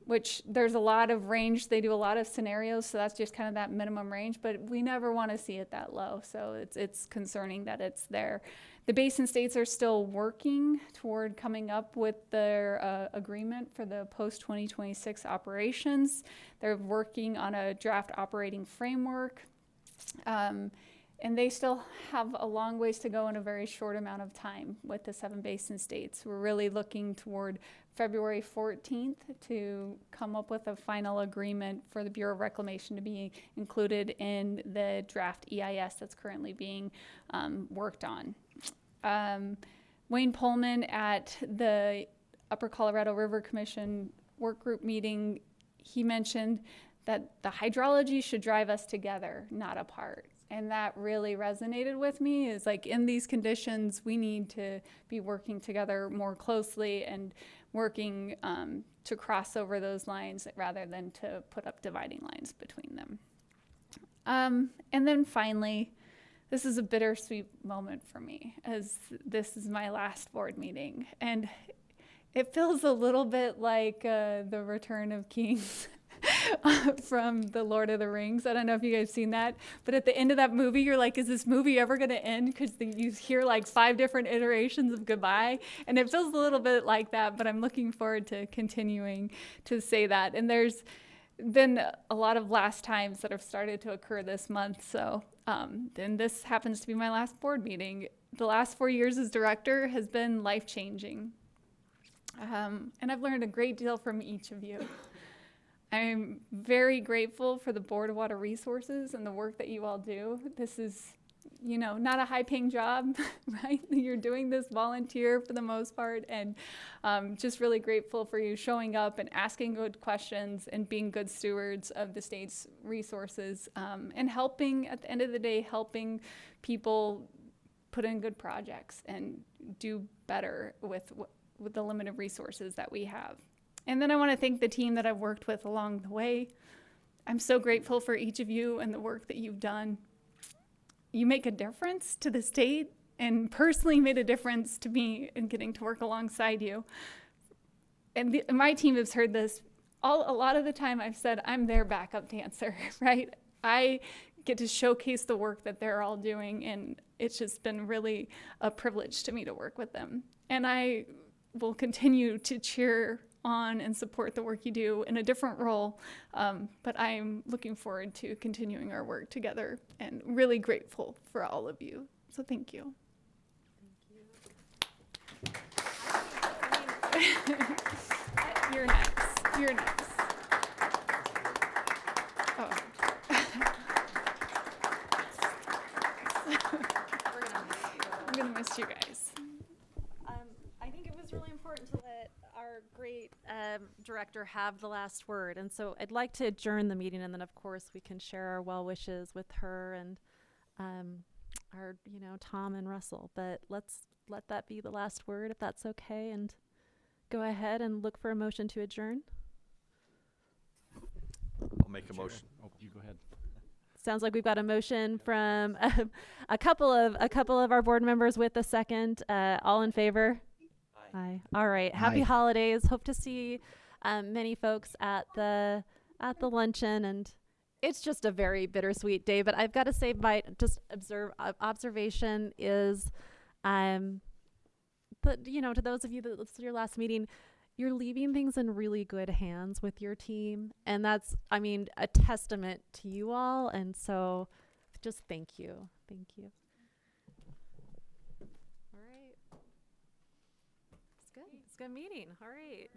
which there's a lot of range. They do a lot of scenarios, so that's just kind of that minimum range, but we never want to see it that low, so it's concerning that it's there. The basin states are still working toward coming up with their agreement for the post-2026 operations. They're working on a draft operating framework. And they still have a long ways to go in a very short amount of time with the 7 basin states. We're really looking toward February 14th to come up with a final agreement for the Bureau of Reclamation to be included in the draft EIS that's currently being worked on. Wayne Pullman at the Upper Colorado River Commission work group meeting, he mentioned that the hydrology should drive us together, not apart. And that really resonated with me, is like, in these conditions, we need to be working together more closely and working to cross over those lines rather than to put up dividing lines between them. And then finally, this is a bittersweet moment for me, as this is my last board meeting. And it feels a little bit like the Return of Kings from The Lord of the Rings. I don't know if you guys have seen that, but at the end of that movie, you're like, is this movie ever going to end? Because you hear like 5 different iterations of goodbye, and it feels a little bit like that, but I'm looking forward to continuing to say that. And there's been a lot of last times that have started to occur this month, so then this happens to be my last board meeting. The last 4 years as director has been life-changing, and I've learned a great deal from each of you. I'm very grateful for the Board of Water Resources and the work that you all do. This is, you know, not a high-paying job, right? You're doing this volunteer for the most part, and just really grateful for you showing up and asking good questions and being good stewards of the state's resources, and helping, at the end of the day, helping people put in good projects and do better with the limited resources that we have. And then I want to thank the team that I've worked with along the way. I'm so grateful for each of you and the work that you've done. You make a difference to the state, and personally made a difference to me in getting to work alongside you. And my team has heard this a lot of the time. I've said I'm their backup dancer, right? I get to showcase the work that they're all doing, and it's just been really a privilege to me to work with them. And I will continue to cheer on and support the work you do in a different role, but I'm looking forward to continuing our work together, and really grateful for all of you. So thank you. Thank you. You're next. You're next. Oh. I'm gonna miss you guys. I think it was really important to let our great director have the last word. And so I'd like to adjourn the meeting, and then of course we can share our well wishes with her and our, you know, Tom and Russell. But let's let that be the last word, if that's okay, and go ahead and look for a motion to adjourn. I'll make a motion. Oh, you go ahead. Sounds like we've got a motion from a couple of our board members with a second. All in favor? Aye. All right. Happy holidays. Hope to see many folks at the luncheon, and it's just a very bittersweet day. But I've got to say, my just observation is, but you know, to those of you that listened to your last meeting, you're leaving things in really good hands with your team, and that's, I mean, a testament to you all. And so, just thank you. Thank you. All right. It's good. It's a good meeting. All right.